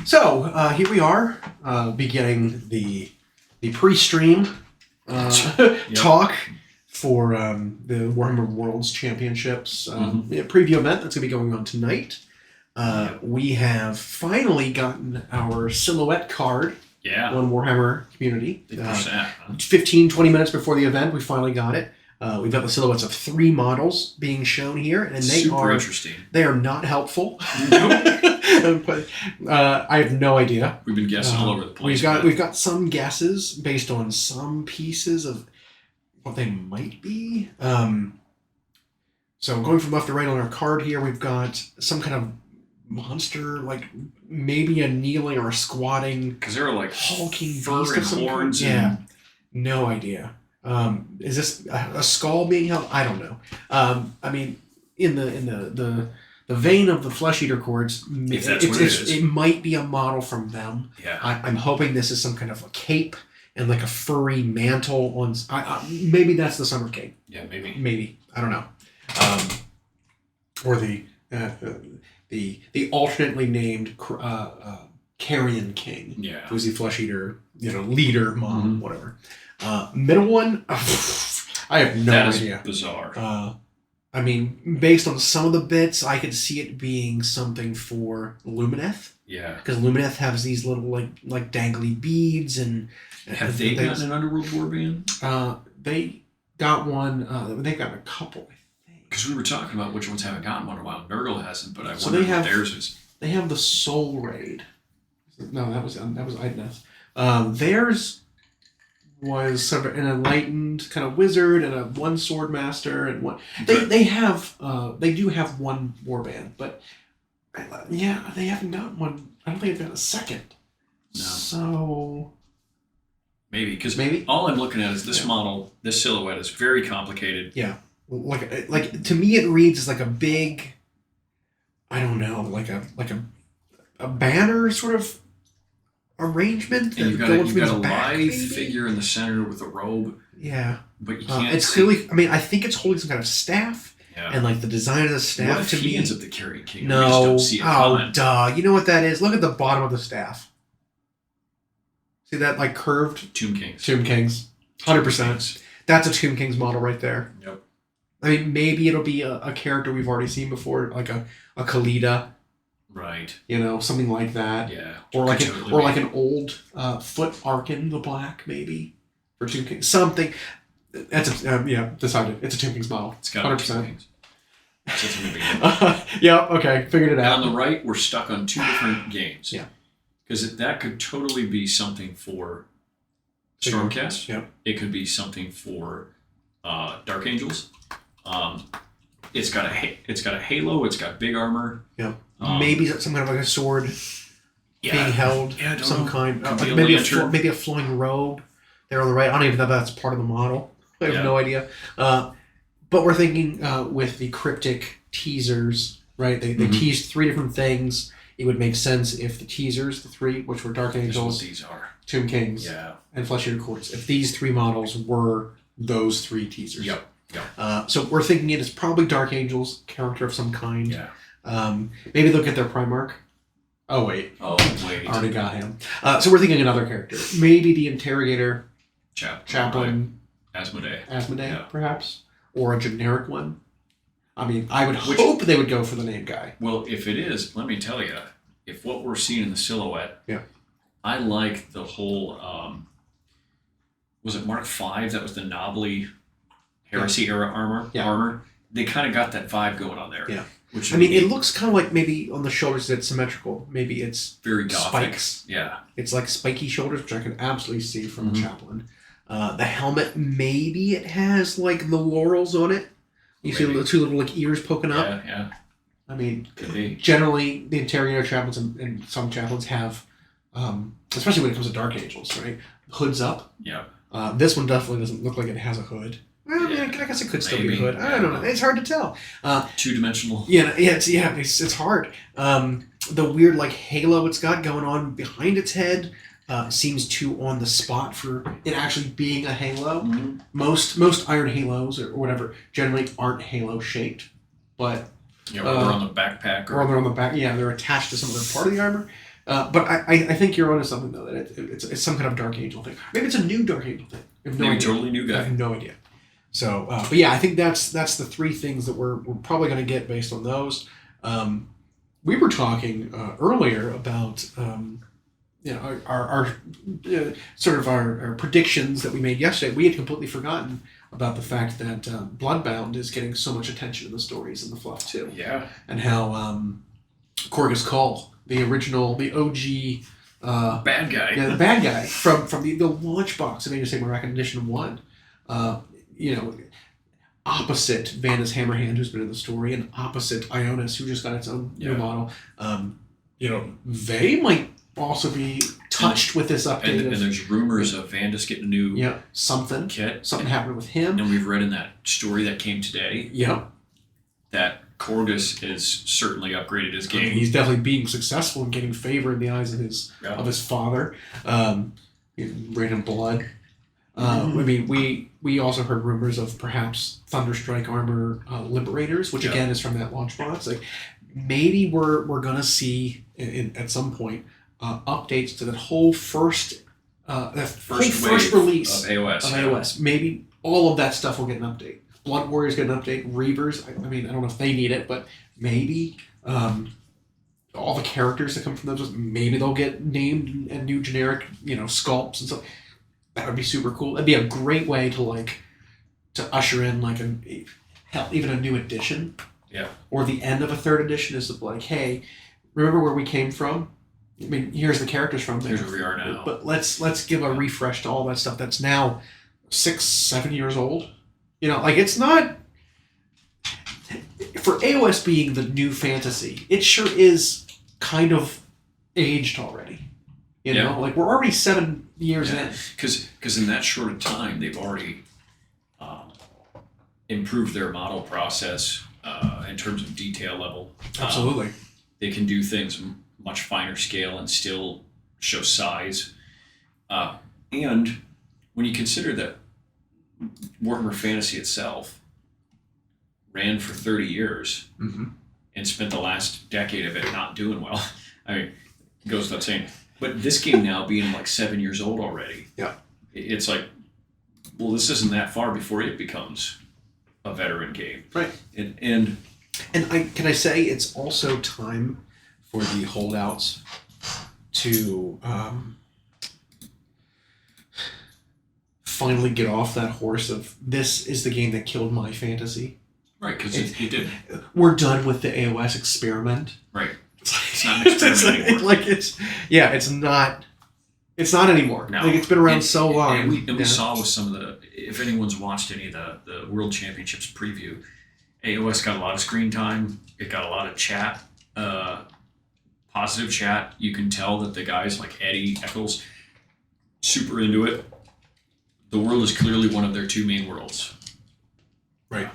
So here we are, beginning the pre-stream talk for the Warhammer Worlds Championships preview event that's going to be going on tonight. We have finally gotten our silhouette card on Warhammer Community. 15-20 minutes before the event, we finally got it. We've got the silhouettes of 3 models being shown here, and they are interesting. They are not helpful. But, I have no idea. We've been guessing all over the place. We've got some guesses based on some pieces of what they might be. So going from left to right on our card here, we've got some kind of monster, like maybe a kneeling or a squatting. Because there are like hulking fur and horns. Yeah, no idea. Is this a skull being held? I don't know. I mean, in the vein of the Flesh Eater Chords, it might be a model from them. Yeah. I'm hoping this is some kind of a cape and like a furry mantle on. Maybe that's the Summer Cape. Yeah, maybe. Maybe, I don't know. Or the alternately named Carrion King. Yeah. Who's the Flesh Eater, leader, mom, whatever. Middle one, I have no idea. That is bizarre. I mean, based on some of the bits, I could see it being something for Lumineth. Yeah. Because Lumineth has these little like dangly beads and. Have they gotten an Underworld warband? They got one. They've gotten a couple, I think. Because we were talking about which ones haven't gotten one in a while. Nurgle hasn't, but I wonder what theirs is. They have the Soul Raid. No, that was Idneth. Theirs was sort of an enlightened kind of wizard and a one sword master and one. They do have one warband, but they haven't gotten one. I don't think they've got a second. No. So maybe because all I'm looking at is this model. This silhouette is very complicated. Yeah, like to me it reads as like a big. I don't know, like a banner sort of arrangement. And you've got a lithe figure in the center with a robe. Yeah. But you can't it's clearly, I mean, I think it's holding some kind of staff. Yeah. And like the design of the staff what if he ends up the Carrion King? No. We just don't see it coming. Duh. You know what that is? Look at the bottom of the staff. See that like curved? Tomb Kings. 100%. That's a Tomb Kings model right there. Yep. I mean, maybe it'll be a character we've already seen before, like a Khalida. Right. Something like that. Yeah. Or like an old Foot Arkin the Black, maybe. For Tomb Kings. Something. That's decided. It's a Tomb Kings model. It's got 100%. Tomb Kings. Yeah, okay. Figured it out. And on the right, we're stuck on 2 different games. Yeah. Because that could totally be something for Stormcast. Yep. It could be something for Dark Angels. It's got a halo. It's got big armor. Yeah. Maybe some kind of like a sword being held. Yeah, some kind. Maybe a flowing robe there on the right. I don't even know if that's part of the model. I have no idea. But we're thinking with the cryptic teasers, right? They teased 3 different things. It would make sense if the teasers, the 3, which were Dark Angels, these are. Tomb Kings, and Flesh Eater Chords, if these 3 models were those 3 teasers. Yep. So we're thinking it is probably Dark Angels, character of some kind. Yeah. Maybe they'll get their Primarch. Oh wait. Already got him. So we're thinking another character. Maybe the Interrogator. Chaplain. Asmodee, perhaps. Or a generic one. I mean, I would hope they would go for the name guy. Well, if it is, let me tell you, if what we're seeing in the silhouette, I like the whole, was it Mark V? That was the Nobly Heresy era armor. They kind of got that vibe going on there. Yeah. It looks kind of like maybe on the shoulders it's symmetrical. Maybe it's very Gothic. Spikes. Yeah. It's like spiky shoulders, which I can absolutely see from a chaplain. The helmet, maybe it has like the laurels on it. You see the 2 little like ears poking up. Yeah. I mean, generally the Interrogator chaplains and some chaplains have, especially when it comes to Dark Angels, right? Hoods up. Yeah. This one definitely doesn't look like it has a hood. Well, I guess it could still be a hood. I don't know. It's hard to tell. 2-dimensional. It's hard. The weird like halo it's got going on behind its head seems too on the spot for it actually being a halo. Mm-hmm. Most iron halos or whatever generally aren't halo shaped, but or they're on the backpack. Or they're on the back. Yeah, they're attached to some other part of the armor. But I think you're onto something though, that it's some kind of Dark Angel thing. Maybe it's a new Dark Angel thing. I have no Maybe idea. totally new guy. I have no idea. So, but yeah, I think that's the three things that we're probably going to get based on those. We were talking earlier about our sort of our predictions that we made yesterday. We had completely forgotten about the fact that Bloodbound is getting so much attention in the stories and the fluff too. Yeah. And how Korgus Call, the OG bad guy. Yeah, the bad guy from the launch box of Age of Sigmar Reckoning Edition 1. Opposite Vanda's Hammerhand, who's been in the story, and opposite Ionis, who just got its own new model. They might also be touched with this update. And there's rumors of Vanda's getting a new something kit. Something happened with him. And we've read in that story that came today that Korgus is certainly upgraded his game. He's definitely being successful in getting favor in the eyes of his father. Random blood. I mean, we also heard rumors of perhaps Thunderstrike Armor Liberators, which again is from that launch box. Like maybe we're gonna see at some point updates to that whole first release of AOS. Maybe all of that stuff will get an update. Blood Warriors get an update. Reavers, I mean, I don't know if they need it, but maybe all the characters that come from those, maybe they'll get named and new generic, sculpts and stuff. That would be super cool. That'd be a great way to usher in even a new edition. Yeah. Or the end of a third edition is like, hey, remember where we came from? I mean, here's the characters from there. Here's where we are now. But let's give a refresh to all that stuff that's now 6-7 years old. It's not for AOS being the new fantasy. It sure is kind of aged already. We're already 7 years in. Because in that short of time, they've already improved their model process in terms of detail level. Absolutely. They can do things much finer scale and still show size. And when you consider that Warhammer Fantasy itself ran for 30 years and spent the last decade of it not doing well, I mean, it goes without saying. But this game now being 7 years old already, it's like, well, this isn't that far before it becomes a veteran game, right? And can I say it's also time for the holdouts to finally get off that horse of this is the game that killed my fantasy, right? Because it did. We're done with the AOS experiment, right? It's not an experiment anymore. It's not anymore. No. It's been around so long. And we saw with some of if anyone's watched any of the World Championships preview, AOS got a lot of screen time. It got a lot of chat, positive chat. You can tell that the guys like Eddie Eccles, super into it. The world is clearly one of their two main worlds. Right.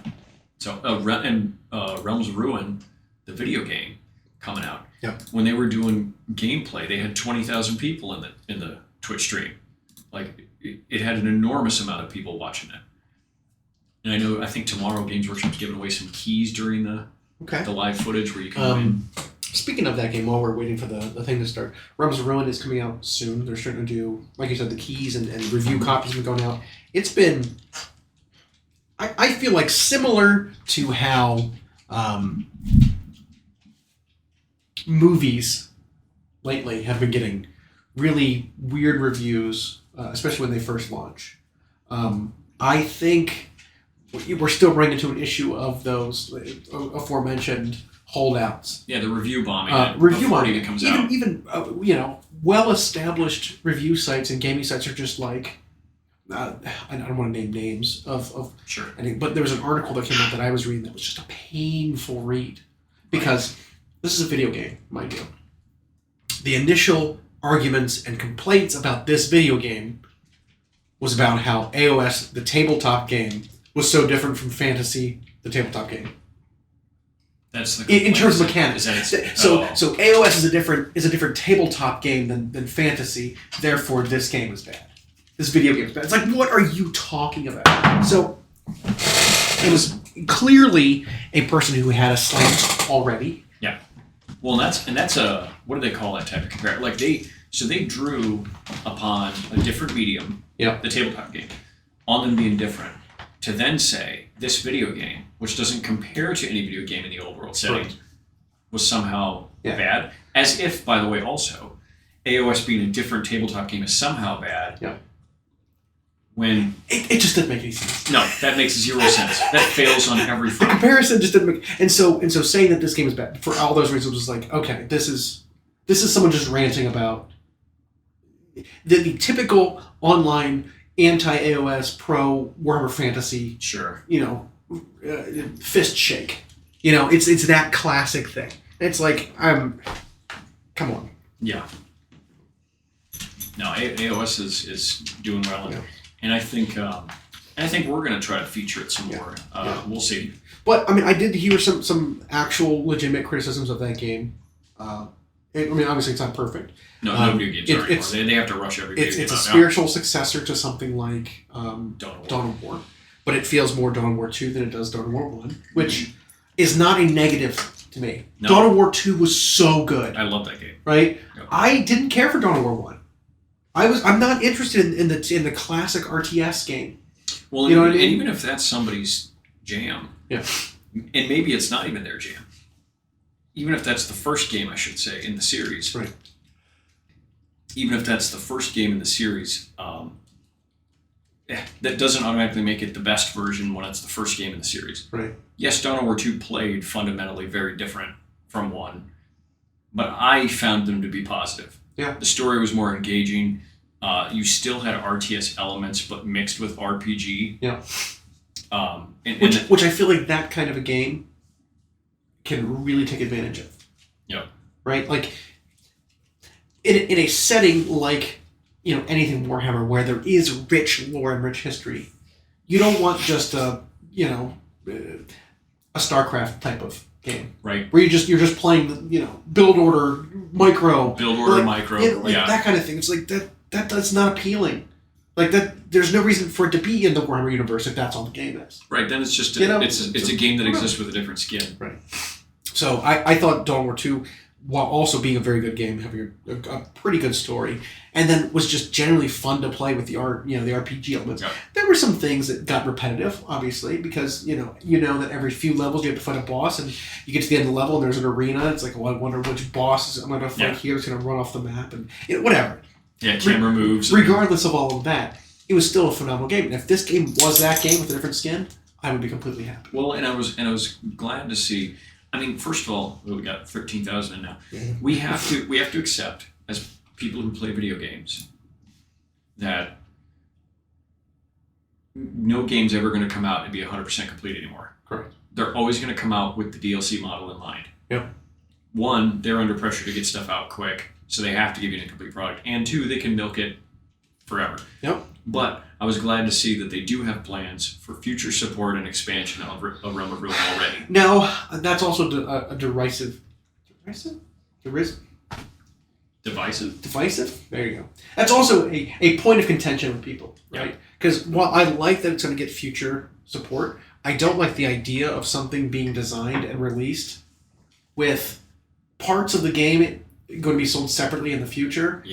So, Realms of Ruin, the video game, coming out. Yep. When they were doing gameplay, they had 20,000 people in the Twitch stream. It had an enormous amount of people watching it. And I think tomorrow Games Workshop's giving away some keys during the live footage where you can win. Speaking of that game, while we're waiting for the thing to start, Realms of Ruin is coming out soon. They're starting to do, like you said, the keys and review copies have been going out. It's been, I feel like similar to how movies lately have been getting really weird reviews, especially when they first launch. I think we're still running into an issue of those aforementioned holdouts. Yeah, the review bombing. Review bombing. It comes out. Even well-established review sites and gaming sites are just like, I don't want to name names of sure. But there was an article that came out that I was reading that was just a painful read because this is a video game, mind you. The initial arguments and complaints about this video game was about how AOS, the tabletop game, was so different from Fantasy, the tabletop game. That's the in terms of mechanics. So AOS is a different tabletop game than Fantasy. Therefore, this game is bad. This video game is bad. It's like, what are you talking about? So it was clearly a person who had a slant already. Yeah. Well, that's a what do they call that type of comparison? Like they drew upon a different medium, the tabletop game, on them being different, to then say this video game, which doesn't compare to any video game in the old world setting, was somehow bad. As if, by the way, also AOS being a different tabletop game is somehow bad. Yeah. When it just didn't make any sense. No, that makes zero sense. That fails on every front. The comparison just didn't make, and so saying that this game is bad for all those reasons was like, okay, this is someone just ranting about the typical online anti-AOS pro Warhammer Fantasy. Sure. Fist shake. It's that classic thing. It's like come on. Yeah. No, AOS is doing well. And I think we're going to try to feature it some more. We'll see. But I did hear some actual legitimate criticisms of that game. Obviously it's not perfect. No video games are anymore. They have to rush every video game. It's a spiritual successor to something like Dawn of War, but it feels more Dawn of War 2 than it does Dawn of War 1, which is not a negative to me. No. Dawn of War 2 was so good. I love that game. Right? Yep. I didn't care for Dawn of War 1. I'm not interested in the classic RTS game. Well, and even if that's somebody's jam, and maybe it's not even their jam, even if that's the first game, I should say, in the series, right? Even if that's the first game in the series, that doesn't automatically make it the best version when it's the first game in the series. Right. Yes, Dawn of War 2 played fundamentally very different from 1, but I found them to be positive. Yeah. The story was more engaging. You still had RTS elements, but mixed with RPG. Yeah. Which I feel like that kind of a game can really take advantage of. Yeah. Right? Like, in a setting like, anything Warhammer, where there is rich lore and rich history, you don't want just a StarCraft type of game, right? Where you're just playing build order micro, that kind of thing. It's like that's not appealing. Like that, there's no reason for it to be in the Warhammer universe if that's all the game is. Right. Then it's just it's a game that exists with a different skin. Right. So I thought Dawn of War 2, while also being a very good game, having a pretty good story, and then was just generally fun to play with the art, the RPG elements. Yeah. There were some things that got repetitive, obviously, because you know that every few levels you have to fight a boss, and you get to the end of the level and there's an arena. It's like, well, I wonder which boss I'm going to fight here. It's going to run off the map, and whatever. Yeah, camera moves. Regardless of all of that, it was still a phenomenal game. And if this game was that game with a different skin, I would be completely happy. Well, and I was glad to see. First of all, we got 13,000 in now. Mm-hmm. We have to accept, as people who play video games, that no game's ever going to come out and be 100% complete anymore. Correct. They're always going to come out with the DLC model in mind. Yep. One, they're under pressure to get stuff out quick, so they have to give you an incomplete product. And two, they can milk it forever. Yep. But I was glad to see that they do have plans for future support and expansion of Realm of Ruin already. Now, that's also a derisive... Divisive? Divisive? There you go. That's also a point of contention with people, right? Because while I like that it's going to get future support, I don't like the idea of something being designed and released with parts of the game going to be sold separately in the future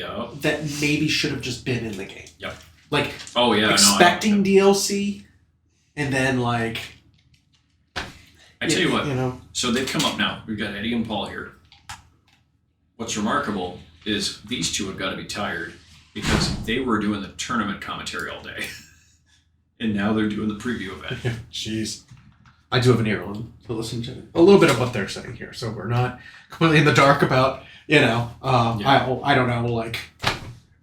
that maybe should have just been in the game. Yep. Like, expecting DLC, and then, like... I tell you what, so they've come up now. We've got Eddie and Paul here. What's remarkable is these two have got to be tired, because they were doing the tournament commentary all day. And now they're doing the preview event. Jeez. I do have an ear on to listen to a little bit of what they're saying here, so we're not completely in the dark about, I don't know, like,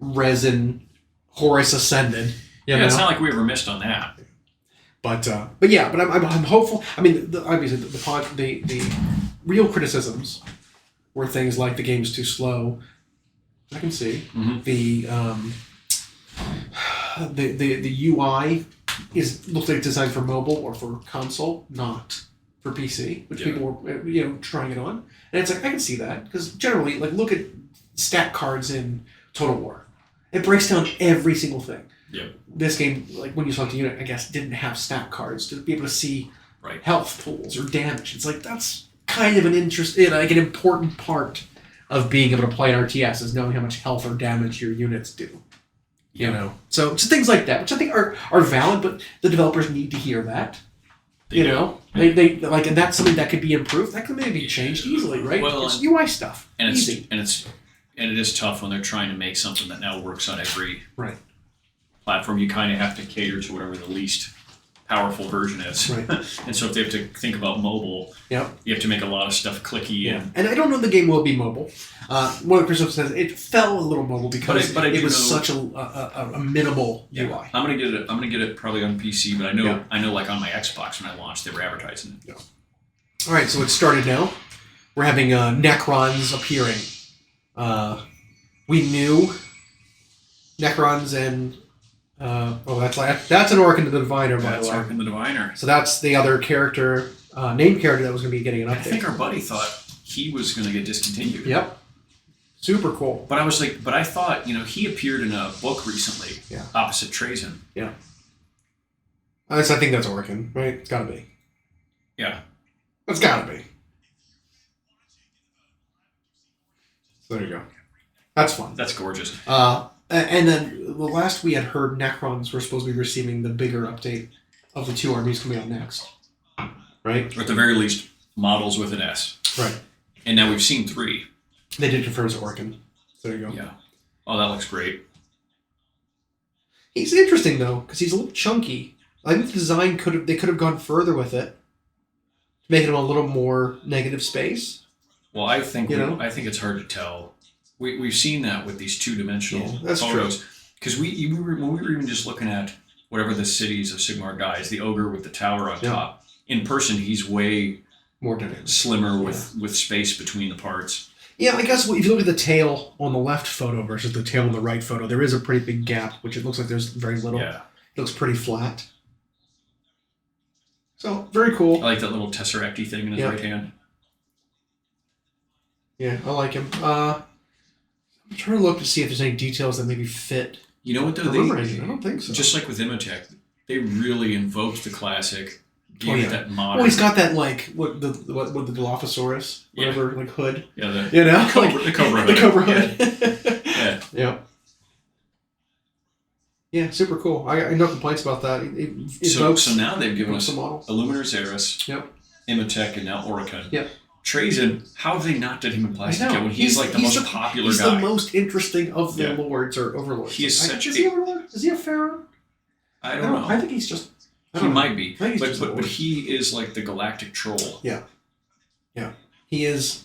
resin... Horus Ascended. It's not like we ever missed on that. But I'm hopeful. Obviously the real criticisms were things like the game's too slow. I can see the UI looks like it's designed for mobile or for console, not for PC, which people were trying it on, and it's like I can see that because generally, like, look at stat cards in Total War. It breaks down every single thing. Yep. This game, like when you select a unit, I guess, didn't have stat cards to be able to see health pools or damage. It's like, kind of an interest, like an important part of being able to play an RTS is knowing how much health or damage your units do. You know, so things like that, which I think are valid, but the developers need to hear that. They like, and that's something that could be improved. That could maybe be changed easily, right? Well, it's UI stuff, and easy. it is tough when they're trying to make something that now works on every platform. You kind of have to cater to whatever the least powerful version is. Right. And so if they have to think about mobile, you have to make a lot of stuff clicky. And I don't know if the game will be mobile. One of the critics says it felt a little mobile because it was such a minimal UI. I'm gonna get it probably on PC, but I know like on my Xbox when I launched they were advertising it. All right, so it started now. We're having Necrons appearing. We knew Necrons and that's an Orc the Diviner, by the way. That's Orc the Diviner. So that's the other character, named character that was going to be getting an update. I think our buddy thought he was going to get discontinued. Yep. Super cool. But I thought, he appeared in a book recently. Yeah. Opposite Trazyn. Yeah. I think that's Orkin, right? It's got to be. Yeah. It's got to be. So there you go. That's fun. That's gorgeous. And then the last we had heard, Necrons were supposed to be receiving the bigger update of the two armies coming out next. Right? Or at the very least, models with an S. Right. And now we've seen 3. They did confirm as Orkin. So there you go. Yeah. Oh, that looks great. He's interesting, though, because he's a little chunky. I think the design they could have gone further with it, making him a little more negative space. Well, I think it's hard to tell. We've seen that with these 2-dimensional photos. Because when we were even just looking at whatever the Cities of Sigmar guys, the ogre with the tower on top. In person, he's way more dynamic, slimmer with space between the parts. Yeah, I guess if you look at the tail on the left photo versus the tail on the right photo, there is a pretty big gap, which it looks like there's very little. Yeah. It looks pretty flat. So, very cool. I like that little Tesseract-y thing in his right hand. Yeah, I like him. I'm trying to look to see if there's any details that maybe fit. You know what, though? I don't think so. Just like with Imhotep, they really invoked the classic. That modern. Well, he's got that what the Dilophosaurus, whatever, like hood. Yeah, the Cobra hood. The Cobra hood. Yeah. Yeah. Yeah, super cool. I have no complaints about that. So now they've given us models. Illuminator Xeris, Imhotep, and now Oricon. Yep. Trazyn, how have they not done him in plastic yet when he's like the most popular he's guy? He's the most interesting of the lords or overlords. He is such Is he overlord? Is he a pharaoh? I don't know. I think he's just... He might be. But he is like the galactic troll. Yeah. Yeah. He is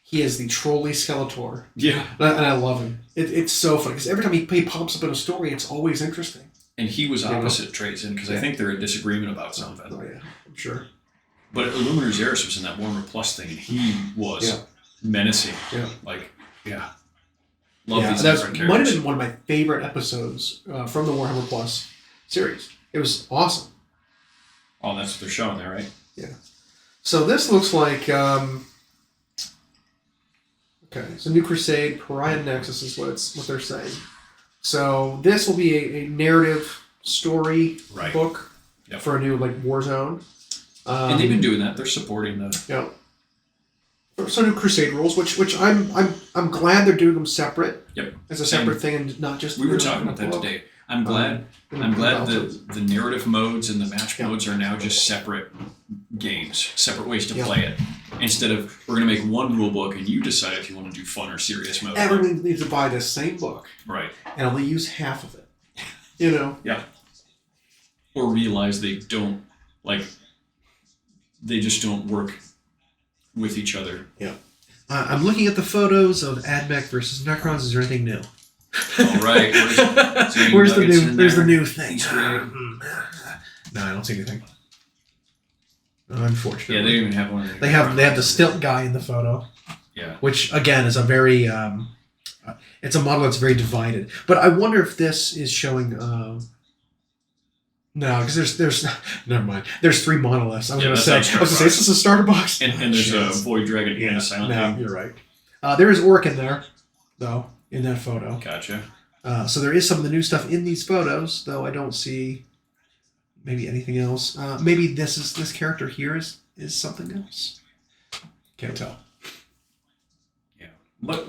the Trolly Skeletor. Yeah. And I love him. It's so funny because every time he pops up in a story, it's always interesting. And he was opposite Trazyn because I think they're in disagreement about something. Oh, yeah. I'm sure. But Illuminator Xeris was in that Warhammer Plus thing, and he was menacing. Yeah. Love these different characters. Might have been one of my favorite episodes from the Warhammer Plus series. It was awesome. Oh, that's what they're showing there, right? Yeah. So this looks like... so New Crusade, Pariah Nexus is what they're saying. So this will be a narrative story book for a new Warzone. And they've been doing that. They're supporting the... Yeah. So New Crusade rules, which I'm glad they're doing them separate. Yep. As a separate thing and not just... We were talking about that today. I'm glad the narrative modes and the match modes are now just separate games, separate ways to play it. Instead of, we're going to make one rule book and you decide if you want to do fun or serious mode. Everyone needs to buy the same book. Right. And only use half of it. Yeah. Or realize they don't, they just don't work with each other. Yeah. I'm looking at the photos of Admech versus Necrons. Is there anything new? All right. Where's the new thing? No, I don't see anything. Unfortunately. Yeah, they don't even have one of them. They have the stilt guy in the photo. Yeah. Which again is a very it's a model that's very divided. But I wonder if this is showing no, because there's never mind. There's 3 monoliths. I was gonna say this is a starter box. And there's a Void Dragon and a Silent Thing. You're right. There is Orc in there, though, in that photo. Gotcha. So there is some of the new stuff in these photos, though I don't see maybe anything else. Maybe this character here is something else. Can't tell. Yeah. But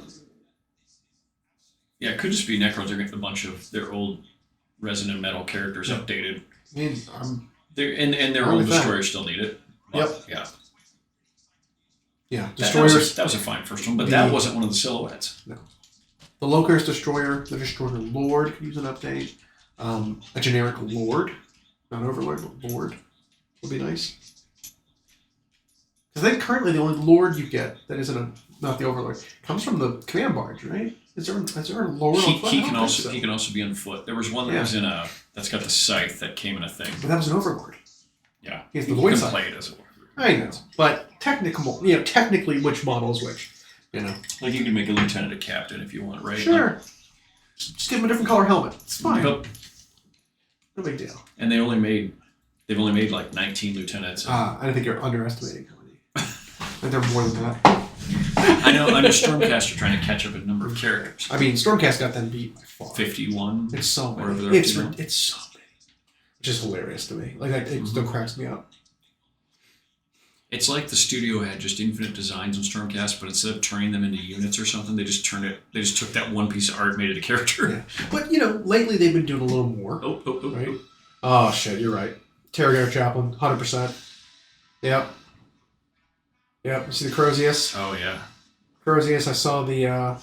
yeah, it could just be Necrons are getting a bunch of their old Resonant Metal characters updated. I mean, and their old destroyers still need it. But, yep. Yeah. Destroyers. That was a fine first one, but that wasn't one of the silhouettes. No. The Low-Curse Destroyer, the Destroyer Lord could use an update. A generic Lord, not Overlord, but Lord would be nice. Because I think currently the only Lord you get that isn't not the Overlord comes from the command barge, right? Is there a Lord on foot? He can also be on foot. There was one that was that's got the scythe that came in a thing. But that was an Overlord. Yeah. He has the voice. You can play it as a Overlord. I know, but technically, which model is which? Like you can make a lieutenant a captain if you want, right? Sure. Just give him a different color helmet. It's fine. Yep. No big deal. And they've only made like 19 lieutenants. I think you're underestimating how many. I think there are more than that. I know Stormcast are trying to catch up in number of characters. I mean, Stormcast got them beat by far. 51. It's so many. It's so many. Which is hilarious to me. Like it still cracks me up. It's like the studio had just infinite designs on Stormcast, but instead of turning them into units or something, they just took that one piece of art and made it a character. Yeah. But lately they've been doing a little more. Right? Oh shit, you're right. Terragator Chaplain, 100%. Yep. Yep. You see the Crozius? Oh yeah. Crozius, I saw the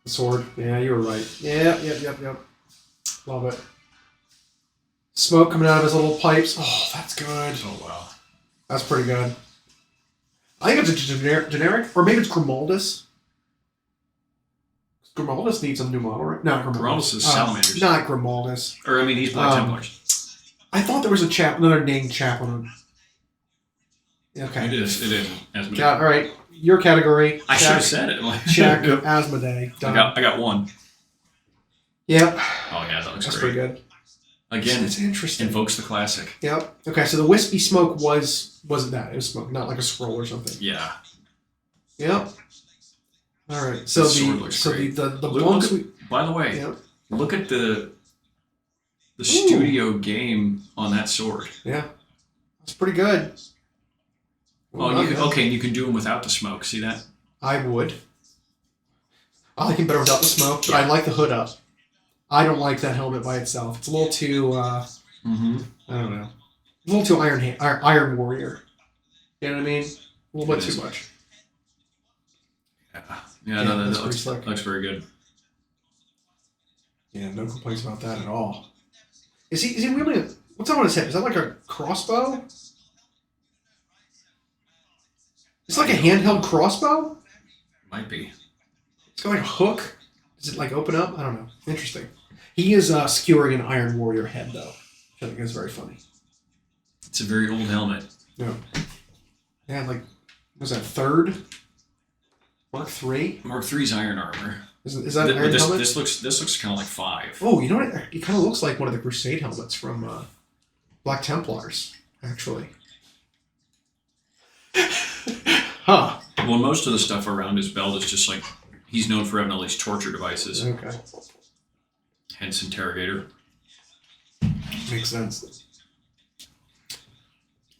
sword. Yeah, you were right. Yep. Love it. Smoke coming out of his little pipes. Oh, that's good. Oh, wow. That's pretty good. I think it's a generic, or maybe it's Grimaldus. Grimaldus needs a new model, right? Not Grimaldus. Grimaldus is Salamanders. Not Grimaldus. Or, I mean, he's Black Templars. I thought there was another named chaplain. Okay. It is. Asmodee. All right. Your category. I should have said it. Check. Asmodee. Done. I got one. Yep. Oh, yeah, that looks That's great. pretty good. Again, it's interesting. Invokes the classic. Yep. Okay, so the wispy smoke wasn't that. It was smoke, not like a scroll or something. Yeah. Yep. All right. So the bunks by the way, look at the studio game on that sword. Yeah. That's pretty good. You can do them without the smoke. See that? I would. I like him better without the smoke, but I like the hood up. I don't like that helmet by itself. It's a little too, I don't know. A little too Iron Warrior. You know what I mean? A little bit too much. Yeah, that looks very good. Yeah, no complaints about that at all. Is he wielding what's that on his hip? Is that like a crossbow? It's like a handheld crossbow? Might be. It's got like a hook. Does it like open up? I don't know. Interesting. He is skewering an Iron Warrior head, though, which I think is very funny. It's a very old helmet. Yeah. Yeah, like, was that third? Mark III? Mark III's iron armor. Is that an iron helmet? This looks kind of like 5. Oh, you know what? It kind of looks like one of the Crusade helmets from Black Templars, actually. Huh. Well, most of the stuff around his belt is just like, he's known for having all these torture devices. Okay. Hence Interrogator. Makes sense.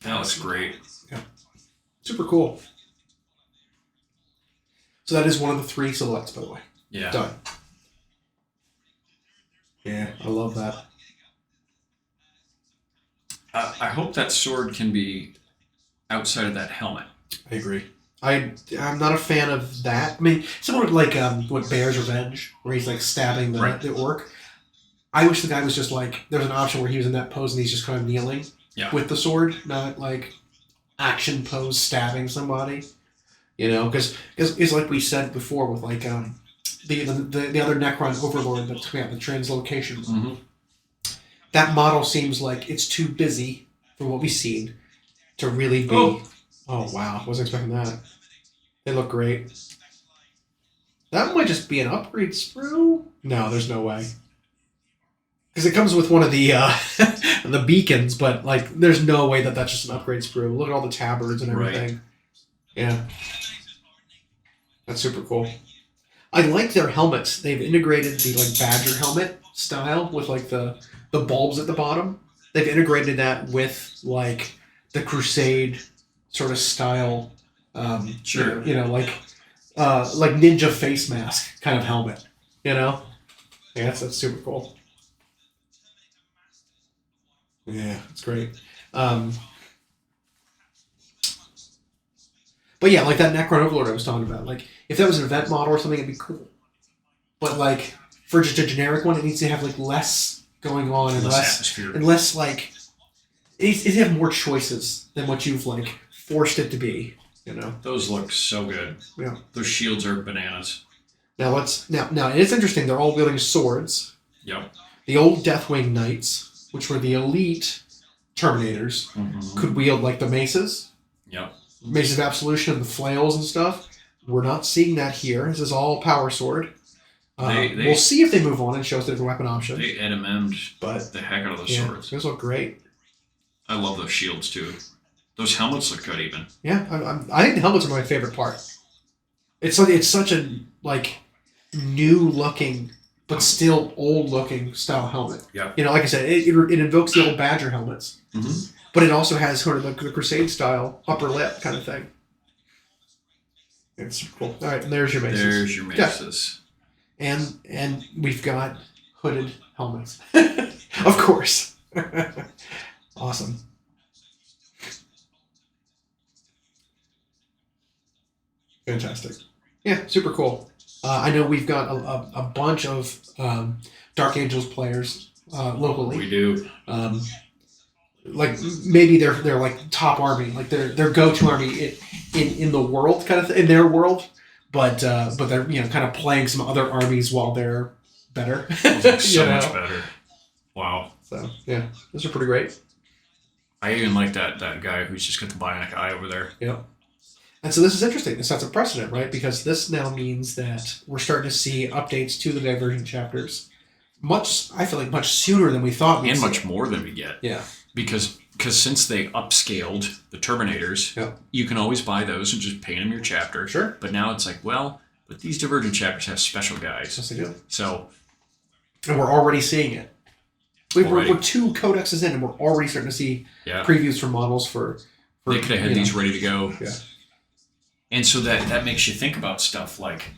That looks great. Yeah. Super cool. So that is one of the 3 silhouettes, by the way. Yeah. Done. Yeah, I love that. I hope that sword can be outside of that helmet. I agree. I'm not a fan of that. I mean, similar to like what Bear's Revenge, where he's like stabbing the orc. I wish the guy was just like, there's an option where he was in that pose and he's just kind of kneeling with the sword, not like action pose stabbing somebody. Because it's like we said before with like the other Necron Overlord that's coming out, the Translocation. Mm-hmm. That model seems like it's too busy from what we've seen to really be. Oh wow, wasn't expecting that. They look great. That might just be an upgrade sprue. No, there's no way. Because it comes with one of the the beacons, but like, there's no way that that's just an upgrade sprue. Look at all the tabards and everything. Right. Yeah, that's super cool. I like their helmets. They've integrated the like Badger helmet style with like the bulbs at the bottom. They've integrated that with like the Crusade sort of style. Sure. Like ninja face mask kind of helmet. Yeah, that's super cool. Yeah, it's great. But yeah, like that Necron Overlord I was talking about. Like, if that was an event model or something, it'd be cool. But like, for just a generic one, it needs to have like less going on and less atmosphere. And less like it needs to have more choices than what you've like forced it to be. Those look so good. Yeah. Those shields are bananas. Now it's interesting. They're all wielding swords. Yep. The old Deathwing Knights, which were the elite Terminators, could wield like the maces. Yep. Maces of Absolution and the flails and stuff. We're not seeing that here. This is all power sword. We'll see if they move on and show us different weapon options. They edammed the heck out of those swords. Those look great. I love those shields too. Those helmets look good even. Yeah, I think the helmets are my favorite part. It's such a like new looking but still old looking style helmet. Yeah. Like I said, it invokes the old Badger helmets. Mm-hmm. But it also has sort of the Crusade style upper lip kind of thing. It's cool. All right, and there's your maces. Yeah. And we've got hooded helmets. Of course. Awesome. Fantastic. Yeah, super cool. I know we've got a bunch of Dark Angels players locally. We do. Like maybe they're like top army, like their go-to army in the world kind of in their world, but they're kind of playing some other armies while they're better. So much better. Wow. So yeah, those are pretty great. I even like that guy who's just got the bionic eye over there. Yep. And so this is interesting. This sets a precedent, right? Because this now means that we're starting to see updates to the Divergent chapters I feel like much sooner than we thought. And much more than we get. Yeah. Because since they upscaled the Terminators, you can always buy those and just paint them your chapter. Sure. But now it's like, but these Divergent chapters have special guys. Yes, they do. So. And we're already seeing it. We're 2 codexes in, and we're already starting to see previews for models for they could have had these ready to go. Yeah. And so that makes you think about stuff like,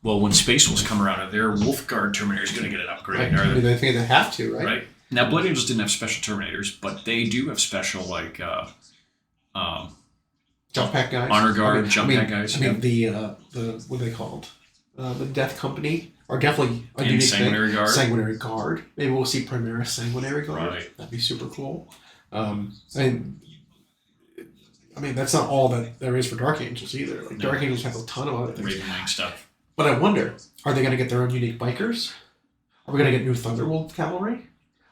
well, when Space Wolves come around, their Wolfguard Terminator is going to get an upgrade. Right. They think they have to, right? Right. Now, Blood Angels didn't have special Terminators, but they do have special, like, jump pack guys. Honor Guard, jump pack guys. The what are they called? The Death Company are definitely a unique Sanguinary thing. Guard. Sanguinary Guard. Maybe we'll see Primaris Sanguinary Guard. Right. That'd be super cool. That's not all that there is for Dark Angels either. Like Dark Angels have a ton of other things. Raven Wing stuff. But I wonder, are they going to get their own unique bikers? Are we going to get new Thunderbolt cavalry?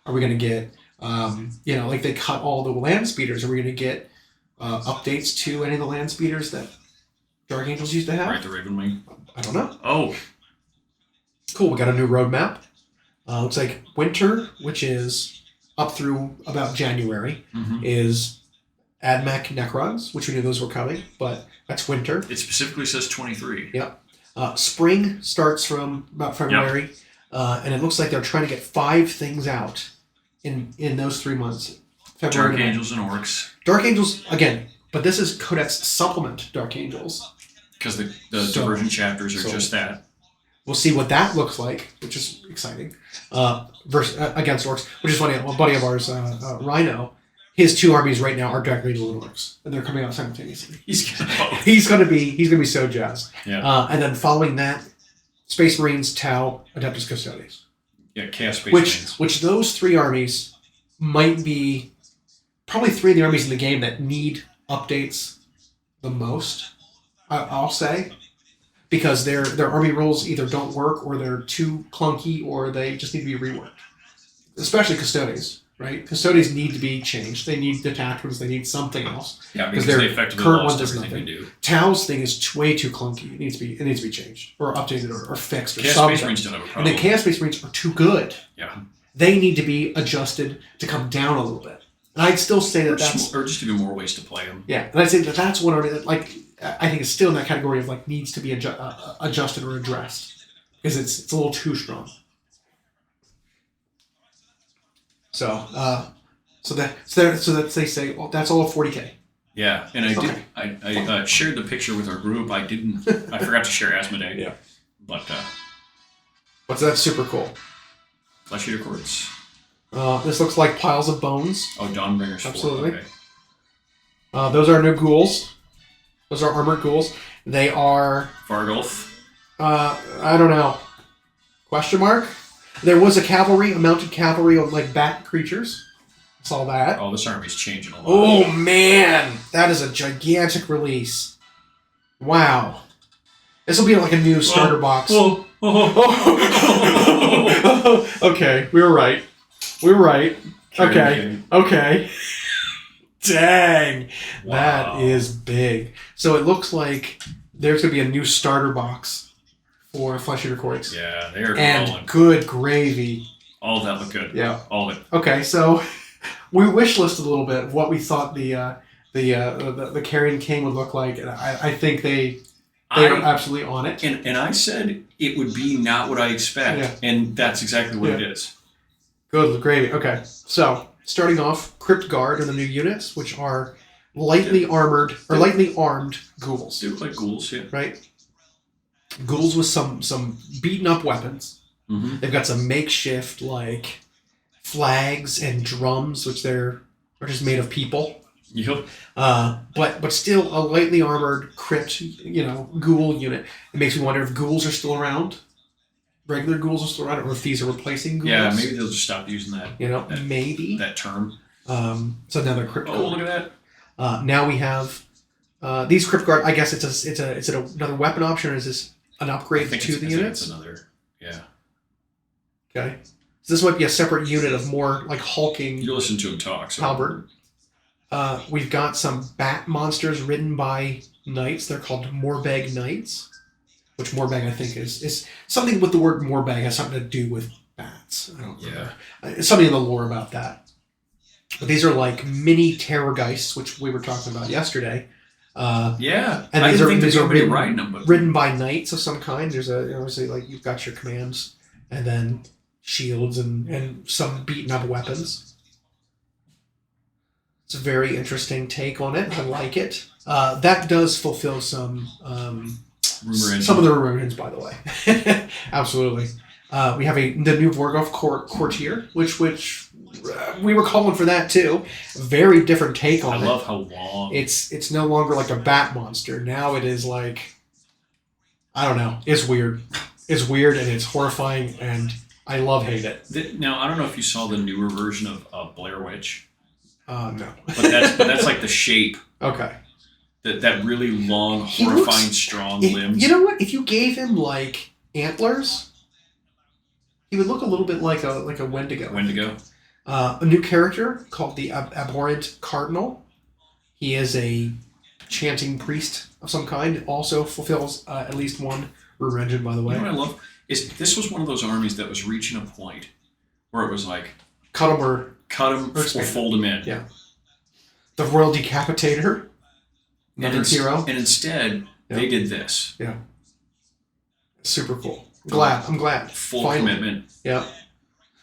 Are we going to get, like they cut all the land speeders? Are we going to get updates to any of the land speeders that Dark Angels used to have? Right, the Raven Wing. I don't know. Oh. Cool, we got a new roadmap. Looks like winter, which is up through about January, is AdMech Necrons, which we knew those were coming, but that's winter. It specifically says 23. Yep. Spring starts from about February, and it looks like they're trying to get 5 things out in those 3 months. February Dark Angels and Orcs. Dark Angels, again, but this is Codex Supplement Dark Angels. Because the Divergent chapters are just that. We'll see what that looks like, which is exciting. Against Orcs, which is funny. A buddy of ours, Rhino, his 2 armies right now are Dark Angels and Orcs, and they're coming out simultaneously. He's gonna be so jazzed. Yeah. And then following that, Space Marines, Tau, Adeptus Custodes. Yeah, Chaos Space Marines. Which those 3 armies might be probably 3 of the armies in the game that need updates the most. I'll say. Because their army rules either don't work, or they're too clunky, or they just need to be reworked. Especially Custodes, right? Custodes need to be changed. They need detachments. They need something else. Yeah, because they effectively lost everything we do. Tau's thing is way too clunky. It needs to be changed, or updated, or fixed, or Chaos something. Space Marines don't have a problem. And the Chaos Space Marines are too good. Yeah. They need to be adjusted to come down a little bit. And I'd still say that's... Or just to be more ways to play them. Yeah, and I'd say that's one army that, I think it's still in that category of needs to be adjusted or addressed, because it's a little too strong. So they say, well, that's all 40K. Yeah, and I shared the picture with our group. I forgot to share Asmodee. Yeah. But what's that? Super cool. Flesh Eater Courts. This looks like piles of bones. Oh, Dawnbringers. Absolutely. 4. Okay. Those are new ghouls. Those are armored ghouls. They are... Vargulf. I don't know. Question mark? There was a mounted cavalry of like bat creatures. Saw that. Oh, this army's changing a lot. Oh, man. That is a gigantic release. Wow. This will be like a new starter box. Okay, we were right. Okay. Dang. Wow. That is big. So it looks like there's going to be a new starter box for Flesh Eater Courts. Yeah, they're and rolling. Good gravy. All of that looked good. Yeah. All of it. Okay, so we wish listed a little bit of what we thought the Carrion King would look like, and I think they are absolutely on it. And I said it would be not what I expect, and that's exactly what it is. Good gravy. Okay, so starting off, Crypt Guard are the new units, which are lightly armored or lightly armed ghouls. They look like ghouls, yeah. Right. Ghouls with some beaten up weapons. Mm-hmm. They've got some makeshift like flags and drums, which are just made of people. Yep. But still a lightly armored crypt, ghoul unit. It makes me wonder if ghouls are still around. Regular ghouls are still around, or if these are replacing ghouls. Yeah, maybe they'll just stop using that. Maybe that term. So now they're crypt. Oh, look at that. Now we have these crypt guard. I guess it's another weapon option, or is this an upgrade to the units? It's another. Yeah. Okay. So this might be a separate unit of more like hulking. You listen to him talk. So. Halberd. We've got some bat monsters ridden by knights. They're called Morbeg Knights, which Morbeg I think is something with the word Morbeg has something to do with bats. I don't remember. It's something in the lore about that. But these are like mini terrorgeists, which we were talking about yesterday. And these are ridden, ridden by knights of some kind. There's obviously like you've got your commands and then shields and some beaten up weapons. It's a very interesting take on it. I like it. That does fulfill some of the rumor engines, by the way. Absolutely. We have the new Vorgoth Courtier, which we were calling for that too. Very different take on it. I love how long. It's no longer like a bat monster. Now it is like, I don't know. It's weird. It's weird and it's horrifying and I hate it. Now, I don't know if you saw the newer version of Blair Witch. No. But that's like the shape. Okay. That really long, horrifying, strong limbs. You know what? If you gave him like antlers, he would look a little bit like a Wendigo. Wendigo. A new character called the Abhorrent Cardinal. He is a chanting priest of some kind. Also fulfills at least one rumor engine, by the way. You know what I love? This was one of those armies that was reaching a point where it was like... Cut him or fold him in. Yeah. The Royal Decapitator. Another hero. And instead, they did this. Yeah. Super cool. I'm glad. Full commitment. Yeah.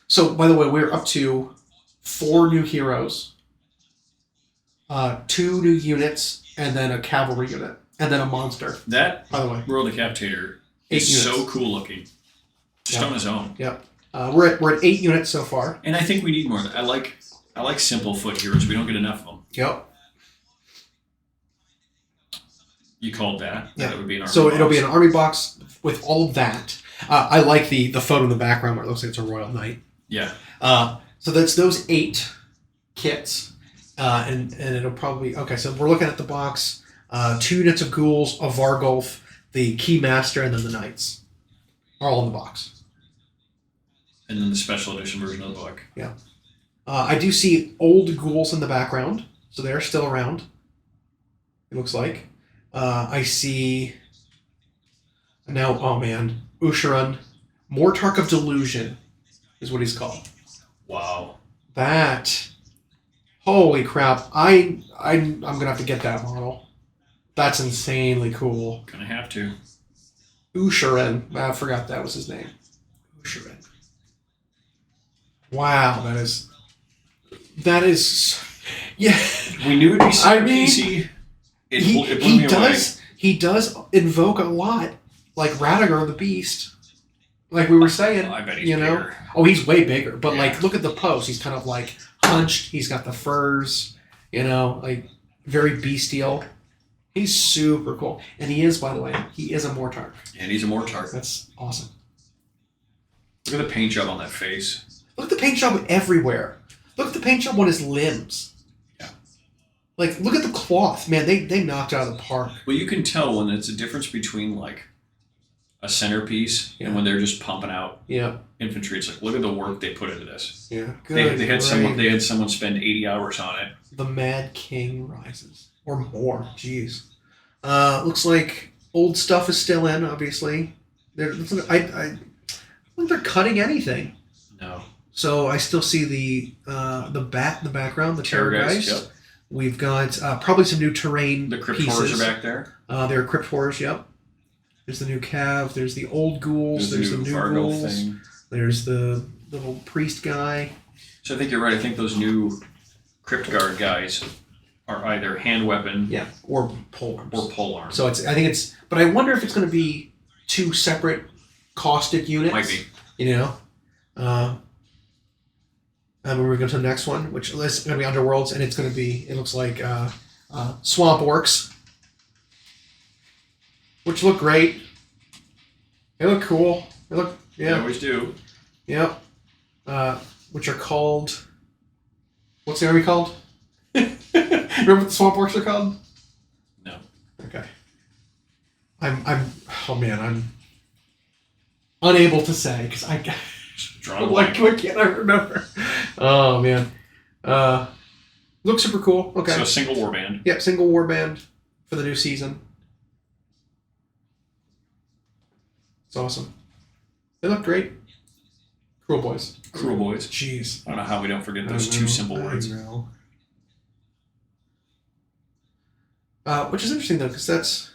So, by the way, we're up to 4 new heroes, 2 new units, and then a cavalry unit, and then a monster. That, by the way, Royal Decapitator is so cool looking. Just on his own. Yep. We're at 8 units so far. And I think we need more. I like simple foot heroes. We don't get enough of them. Yep. You called that? Yeah. That would be an army box. It'll be an army box with all of that. I like the photo in the background where it looks like it's a royal knight. Yeah. So that's those 8 kits, and it'll probably okay. So we're looking at the box: 2 units of ghouls, a Vargulf, the Keymaster, and then the knights are all in the box. And then the special edition version of the book. Yeah. I do see old ghouls in the background, so they're still around. It looks like. I see. Now, oh man, Usharan, Mortarch of Delusion, is what he's called. Wow. That, holy crap! I'm gonna have to get that model. That's insanely cool. Gonna have to. Usharan, I forgot that was his name. Usharan. Wow, that is. Yeah. We knew it'd be super I mean, PC. It blew he me does. He does invoke a lot, like Radigar the Beast. Like we were saying, I bet he's bigger. Oh, he's way bigger. But like, look at the pose. He's kind of like hunched. He's got the furs. Like very bestial. He's super cool, and he is, by the way, he is a Mortark. And he's a Mortark. That's awesome. Look at the paint job on that face. Look at the paint job everywhere. Look at the paint job on his limbs. Yeah. Like, look at the cloth. Man, they knocked it out of the park. Well, you can tell when it's a difference between, like, a centerpiece and when they're just pumping out infantry. It's like, look at the work they put into this. Yeah, good. They had someone spend 80 hours on it. The Mad King rises. Or more. Jeez. Looks like old stuff is still in, obviously. I don't think they're cutting anything. No. So I still see the bat in the background, the Terrorgeist. Yep. We've got probably some new terrain. The Crypt pieces. Horrors are back there. There are Crypt Horrors, yep. There's the new Cav. There's the old ghouls. There's the new ghouls. Thing. There's the little priest guy. So I think you're right. I think those new Crypt Guard guys are either hand weapon, or polearms. So but I wonder if it's going to be two separate costed units. Might be. And we're going to the next one, which is going to be Underworlds, and it looks like Swamp Orcs, which look great. They look cool. They always do. Yep. Which are called, what's the army called? Remember what the Swamp Orcs are called? No. Okay. I'm unable to say because I can't I remember? Oh man. Looks super cool. Okay. So single warband. Yep, single warband for the new season. It's awesome. They look great. Cruel Boys. Cruel Boys. Jeez. I don't know how we don't forget those two simple words. I know. Which is interesting though, because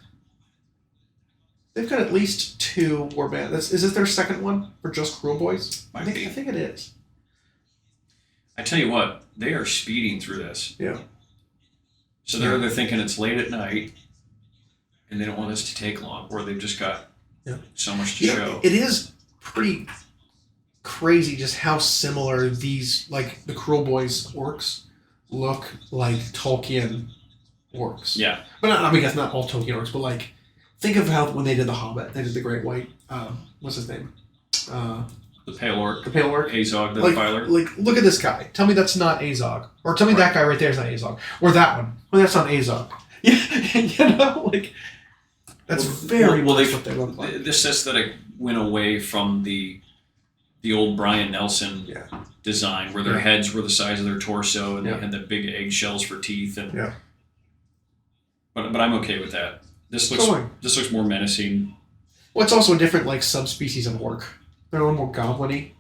they've got at least two warbands. Is this their second one for just Cruel Boys? I think it is. I tell you what, they are speeding through this. Yeah. So they're either thinking it's late at night, and they don't want this to take long, or they've just got so much to show. It is pretty crazy just how similar these, like the Cruel Boys orcs, look like Tolkien orcs. Yeah. But I mean, that's not all Tolkien orcs, but like, think of how when they did The Hobbit, they did the Great White, what's his name? The Pale Orc. The Pale Orc. Azog, the Defiler. Like, look at this guy. Tell me that's not Azog. Or tell me that guy right there is not Azog. Or that one. Well, that's not Azog. That's very much what they look like. This aesthetic went away from the old Brian Nelson design, where their heads were the size of their torso, and they had the big eggshells for teeth. But I'm okay with that. This looks more menacing. Well, it's also a different like subspecies of orc. They're a little more goblin-y,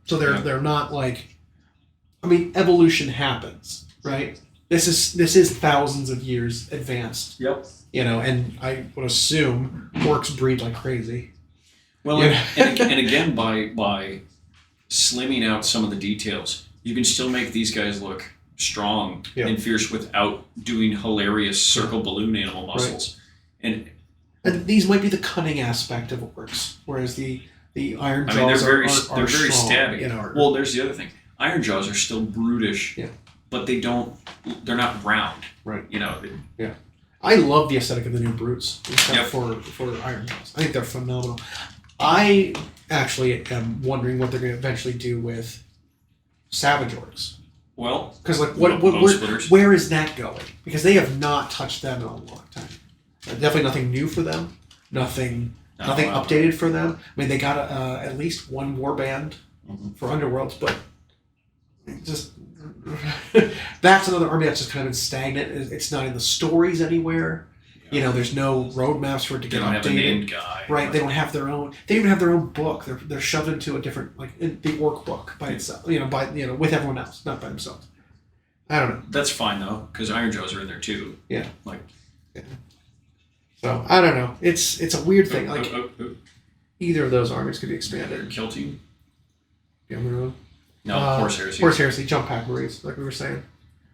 So they're not like. I mean, evolution happens, right? This is thousands of years advanced. Yep. And I would assume orcs breed like crazy. Well, and again, by slimming out some of the details, you can still make these guys look strong and fierce without doing hilarious circle balloon animal muscles. Right. And these might be the cunning aspect of orcs, whereas the Iron Jaws they're very strong stabby. Well, there's the other thing. Iron Jaws are still brutish, but they're not round. Right. Yeah. I love the aesthetic of the new brutes for Iron Jaws. I think they're phenomenal. I actually am wondering what they're going to eventually do with Savage Orcs. Well, because like where is that going? Because they have not touched them in a long time. Definitely nothing new for them. Nothing updated for them. I mean, they got at least one warband for Underworlds, but just that's another army that's just kind of been stagnant. It's not in the stories anywhere. There's no roadmaps for it to get updated. They don't have a named guy. Right, they don't have their own. They even have their own book. They're shoved into a different, in the orc book by itself. With everyone else, not by themselves. I don't know. That's fine though, because Iron Jaws are in there too. Yeah. So I don't know. It's a weird thing. Either of those armies could be expanded. Kill Team. Yeah, no, Horse Heresy. Horse Heresy, Jump Pack Marines, like we were saying.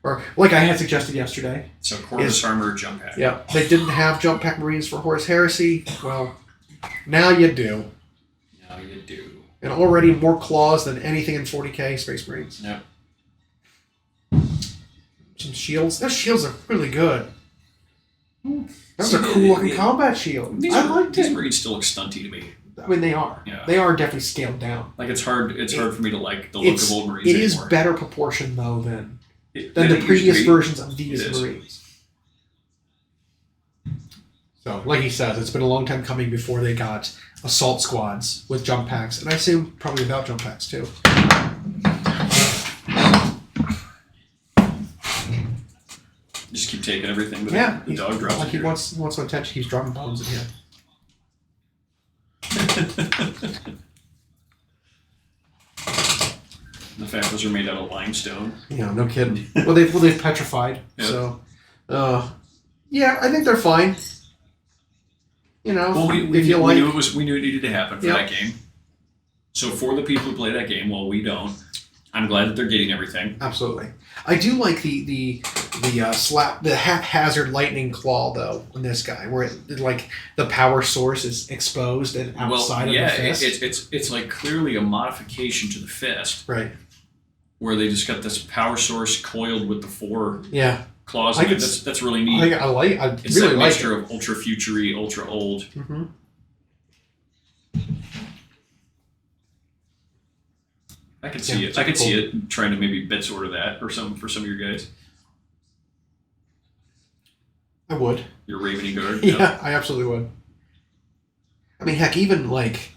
or like I had suggested yesterday. So Corvus Armor jump pack. Yeah, they didn't have jump pack Marines for Horus Heresy. Well, now you do. Now you do. And already more claws than anything in 40k Space Marines. Yep. Some shields. Those shields are really good. That's a cool looking combat shield. These Marines still look stunty to me. I mean, they are. Yeah. They are definitely scaled down. Like it's hard for me to like the look of old Marines It anymore. is better proportion though than the previous versions of these Marines. So, like he says, it's been a long time coming before they got assault squads with jump packs, and I assume probably without jump packs too. Just keep taking everything. Yeah, the dog drops. Like he wants some attention. He's dropping bones in here. The fabrics are made out of limestone. Yeah, no kidding. well, they've petrified. Yep. So, yeah, I think they're fine. You know, well, we knew it needed to happen for that game. So for the people who play that game, well, we don't. I'm glad that they're getting everything. Absolutely, I do like the haphazard lightning claw though on this guy, where like the power source is exposed and outside of the fist. It's like clearly a modification to the fist, right? Where they just got this power source coiled with the 4 claws. That's really neat. It's really that mixture of ultra futury, ultra old. Mm-hmm. I could see it. I could see it trying to maybe bits order that or something for some of your guys. I would. Your Raveny Guard. Yeah, I absolutely would. I mean, heck, even like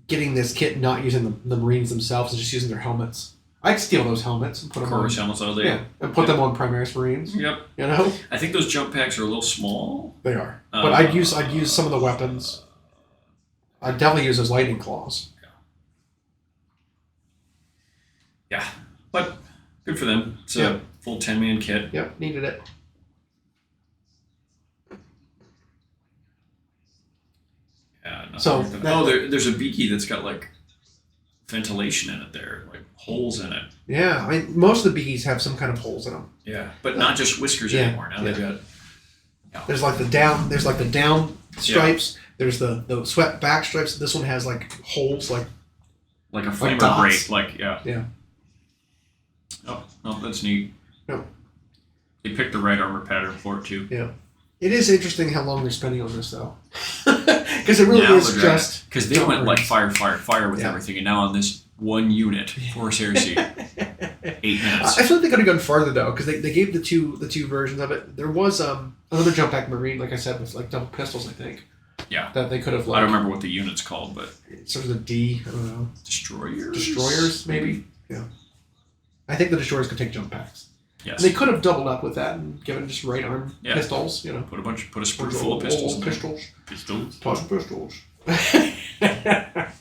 getting this kit, not using the Marines themselves, and just using their helmets. I'd steal those helmets and put them on. Helmets out there. Yeah, and put them on Primaris Marines. Yep. You know. I think those jump packs are a little small. They are, but I'd use some of the weapons. I'd definitely use those lightning claws. Yeah, but good for them. It's a full 10-man kit. Yep, needed it. Yeah. So there's a beaky that's got like ventilation in it there, like holes in it. Yeah, I mean most of the beakies have some kind of holes in them. Yeah, but not just whiskers anymore. Now they've got. Yeah. There's like the down stripes. Yeah. There's the swept back stripes. This one has like holes like a flamer grate. Yeah. Oh, that's neat. No. They picked the right armor pattern for it too. Yeah. It is interesting how long they're spending on this though. Because it really is just... Because they went like fire with everything, and now on this one unit, Horus Heresy, 8 minutes. I feel like they could have gone farther though, because they gave the two versions of it. There was another jump back Marine, like I said, with like double pistols, I think. Yeah. That they could have... I don't remember what the unit's called, but... Sort of the D, I don't know. Destroyers, maybe? Yeah. I think the Destroyers could take jump packs. Yes. And they could have doubled up with that and given just right arm pistols, you know. Put a sprue full of pistols. Toss pistols. Yeah.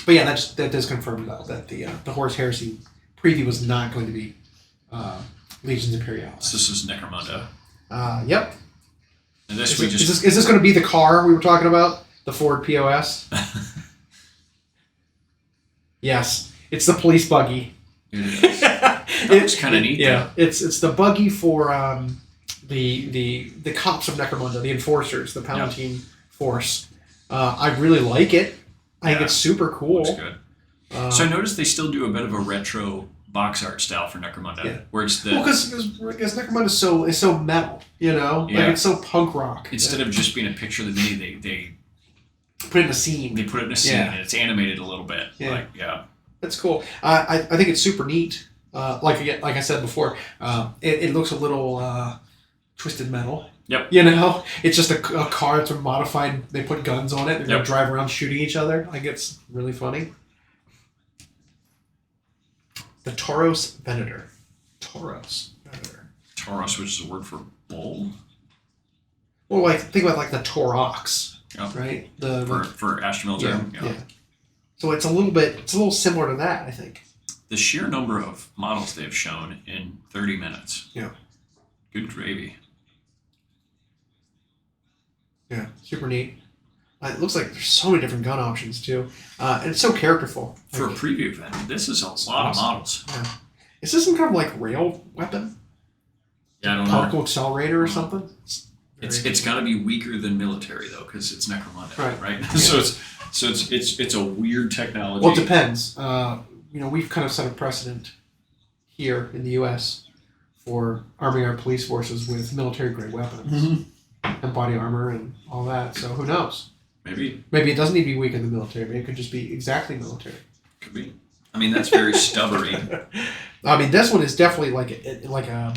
But yeah, that does confirm though that the Horus Heresy preview was not going to be Legions Imperialis. So this is Necromunda. Yep. And this is this going to be the car we were talking about? The Ford POS? Yes. It's the police buggy. It is. It's kind of neat. Yeah. It's the buggy for the cops of Necromunda, the enforcers, the Palatine force. I really like it. I think it's super cool. Looks good. So I noticed they still do a bit of a retro box art style for Necromunda, where it's because Necromunda is so metal, you know, like it's so punk rock. Instead of just being a picture of the mini, they put it in a scene. They put it in a scene, and it's animated a little bit. Yeah. That's cool. I think it's super neat. Like I said before, it looks a little twisted metal. Yep. You know, it's just a car that's modified. They put guns on it. They're gonna drive around shooting each other. I think it's really funny. The Tauros Venator. Tauros, which is a word for bull. Well, like think about like the Taurox, right? For Astromilitary. Yeah. So it's a little similar to that, I think. The sheer number of models they've shown in 30 minutes. Yeah. Good gravy. Yeah, super neat. It looks like there's so many different gun options too, and it's so characterful. For a preview event, this is a lot of models. Yeah, Is this some kind of like rail weapon? Yeah, I don't know. Particle accelerator or something? It's got to be weaker than military though, because it's necromantic, right? Yeah. so it's a weird technology. Well, it depends. We've kind of set a precedent here in the U.S. for arming our police forces with military-grade weapons and body armor and all that. So who knows? Maybe it doesn't need to be weak in the military. Maybe it could just be exactly military. Could be. I mean, that's very stubbery. I mean, this one is definitely like a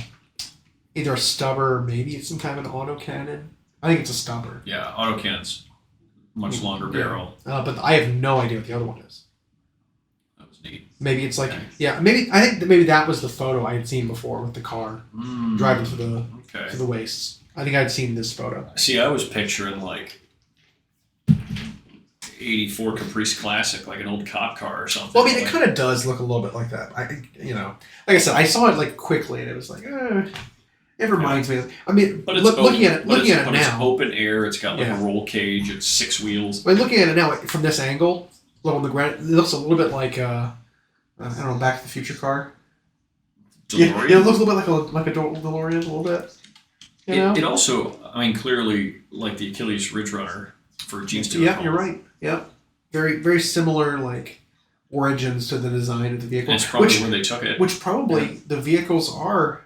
either a stubber or maybe it's some kind of an autocannon. I think it's a stubber. Yeah, autocannon's much longer barrel. But I have no idea what the other one is. That was neat. Maybe it's like maybe I think maybe that was the photo I had seen before with the car driving to the wastes. I think I'd seen this photo. See, I was picturing like 84 Caprice Classic, like an old cop car or something. Well, I mean, it kind of does look a little bit like that. Like I said, I saw it like quickly, and it was like, it reminds me. I mean, but it's looking at it now, it's open air. It's got like a roll cage. It's 6 wheels. But looking at it now from this angle, low on the ground, it looks a little bit like I don't know, Back to the Future car. DeLorean? Yeah, it looks a little bit like a DeLorean, a little bit. It also, I mean, clearly like the Achilles Ridge Runner for Gene Stewart. Yeah, you're right. Yeah, very very similar like origins to the design of the vehicle. And it's probably where they took it. Which probably the vehicles are,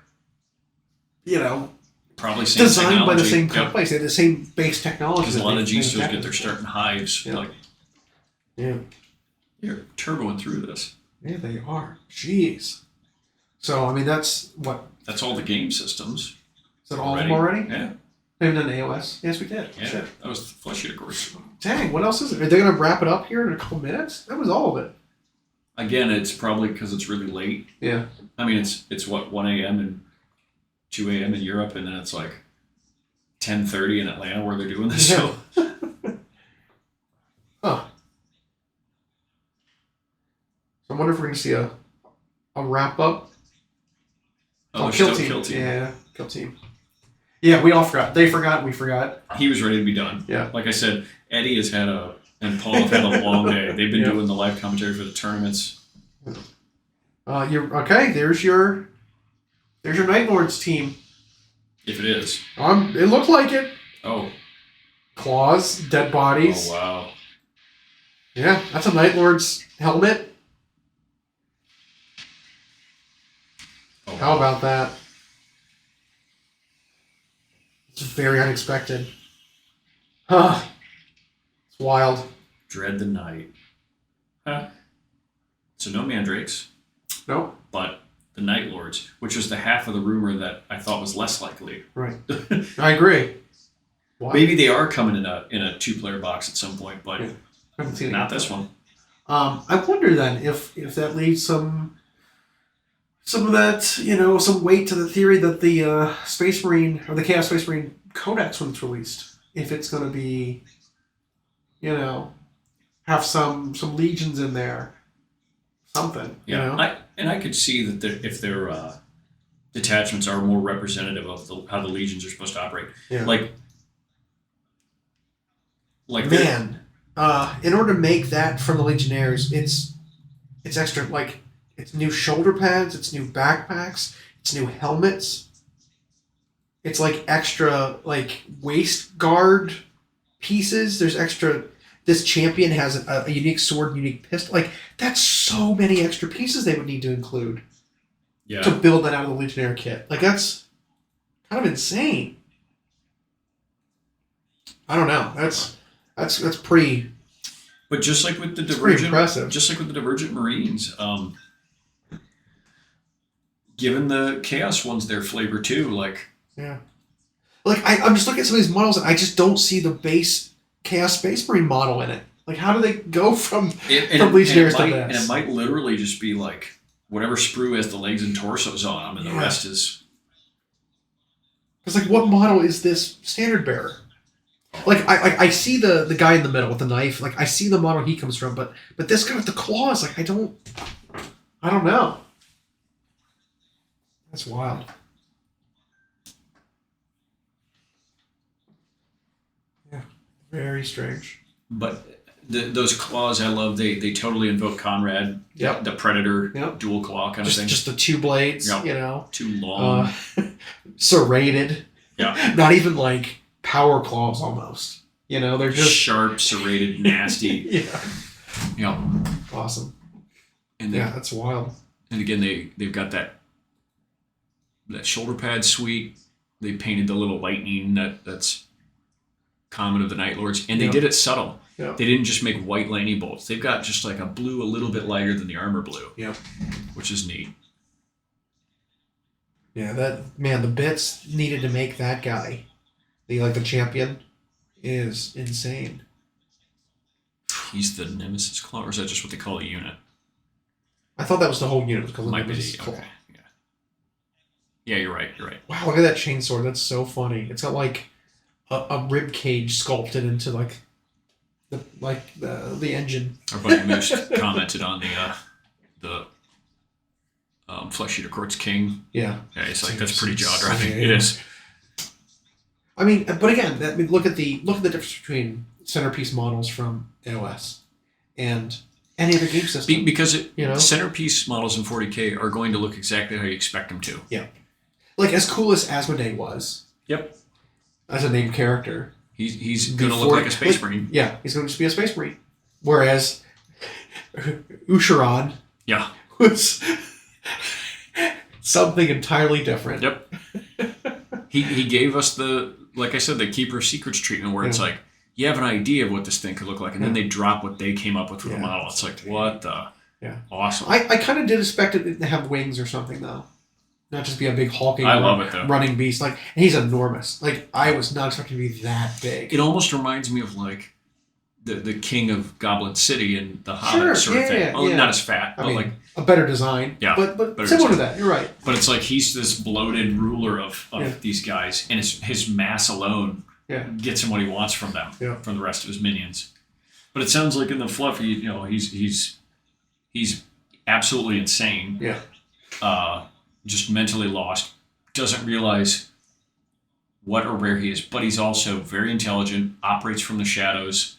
probably same designed technology. by the same place. They have the same base technology. Because a lot of Gene Stewarts get their start in hives. Yeah. You're turboing through this. Yeah, they are. Jeez. So I mean, that's what. That's all the game systems. Is that all of them already? Yeah. We haven't done AOS. Yes, we did. Yeah. Shit. That was the flesh eater course. Dang, what else is it? Are they going to wrap it up here in a couple minutes? That was all of it. Again, it's probably because it's really late. Yeah. I mean, it's what, 1 a.m. and 2 a.m. in Europe, and then it's like 10:30 in Atlanta where they're doing this show. Huh. So I wonder if we're going to see a wrap up. Oh, Kill Team. Yeah, Kill Team. Yeah, we all forgot. They forgot. We forgot. He was ready to be done. Yeah. Like I said, Eddie has had and Paul have had a long day. They've been doing the live commentary for the tournaments. You're okay. There's your Night Lords team. If it is. It looked like it. Oh. Claws, dead bodies. Oh wow. Yeah, that's a Night Lord's helmet. Oh, wow. How about that? It's very unexpected. Huh. It's wild. Dread the night. Huh. So no mandrakes. Nope. But the Night Lords, which was the half of the rumor that I thought was less likely. Right. I agree. Wow. Maybe they are coming in a 2-player box at some point, but not this one. I wonder then if that leaves some of that, some weight to the theory that the Space Marine or the Chaos Space Marine Codex, when it's released, if it's going to be, have some legions in there, something. Yeah, I could see that if their detachments are more representative of how the legions are supposed to operate. Yeah. Like man, in order to make that from the Legionnaires, it's extra like. It's new shoulder pads, it's new backpacks, it's new helmets. It's like extra like waist guard pieces. There's extra. This champion has a unique sword, unique pistol. Like that's so many extra pieces they would need to include. Yeah. To build that out of the Legionnaire kit. Like that's kind of insane. I don't know. That's pretty. But just like with the Divergent, impressive. Just like with the Divergent Marines, given the Chaos ones their flavor too, like I'm just looking at some of these models and I just don't see the base Chaos Space Marine model in it. Like how do they go from Legionnaires to this? And it might literally just be like whatever sprue has the legs and torsos on them, and the rest is. Because like what model is this standard bearer? Like I see the guy in the middle with the knife. Like I see the model he comes from, but this guy with the claws, like I don't know. That's wild. Yeah, very strange. But Those claws I love. They totally invoke Conrad. Yep. The Predator. Yep. Dual claw kind of thing. Just the 2 blades. Yep. You know. Too long. Serrated. Yeah. Not even like power claws almost. You know, they're just sharp, serrated, nasty. Yeah. Yeah. Awesome. And that's wild. And again, they've got that shoulder pad suite. They painted the little lightning that's common of the Night Lords, and they did it subtle. Yep. They didn't just make white lightning bolts. They've got just like a blue a little bit lighter than the armor blue. Yep. Which is neat. Yeah, the bits needed to make that guy, the champion, is insane. He's the Nemesis Claw, or is that just what they call a unit? I thought that was the whole unit. Because Might be. Nemesis Claw. Okay. Yeah, you're right. Wow, look at that chainsaw. That's so funny. It's got like a rib cage sculpted into like the engine. Our buddy Moose commented on the Flesh Eater Court's King. Yeah. Yeah, it's like that's pretty jaw dropping. Yeah. It is. I mean, but again, look at the difference between centerpiece models from AOS and any other game system. Because centerpiece models in 40K are going to look exactly how you expect them to. Yeah. Like as cool as Asmodee was. Yep. As a named character. He's going to look like a Space Marine. Yeah, he's going to just be a Space Marine. Whereas Usharan was something entirely different. Yep. He gave us like I said, the Keeper Secrets treatment where it's like, you have an idea of what this thing could look like, and then they drop what they came up with for the model. It's like, what the? Yeah. Awesome. I kind of did expect it to have wings or something, though. Not just be a big hulking running beast. Like, and he's enormous. Like, I was not expecting to be that big. It almost reminds me of, like, the king of Goblin City and the Hobbit sort of thing. Well, not as fat, but like a better design. Yeah, but similar to that. You're right. But it's like he's this bloated ruler of these guys, and his mass alone gets him what he wants from them, from the rest of his minions. But it sounds like in the fluff, he's absolutely insane. Yeah. Just mentally lost, doesn't realize what or where he is, but he's also very intelligent, operates from the shadows,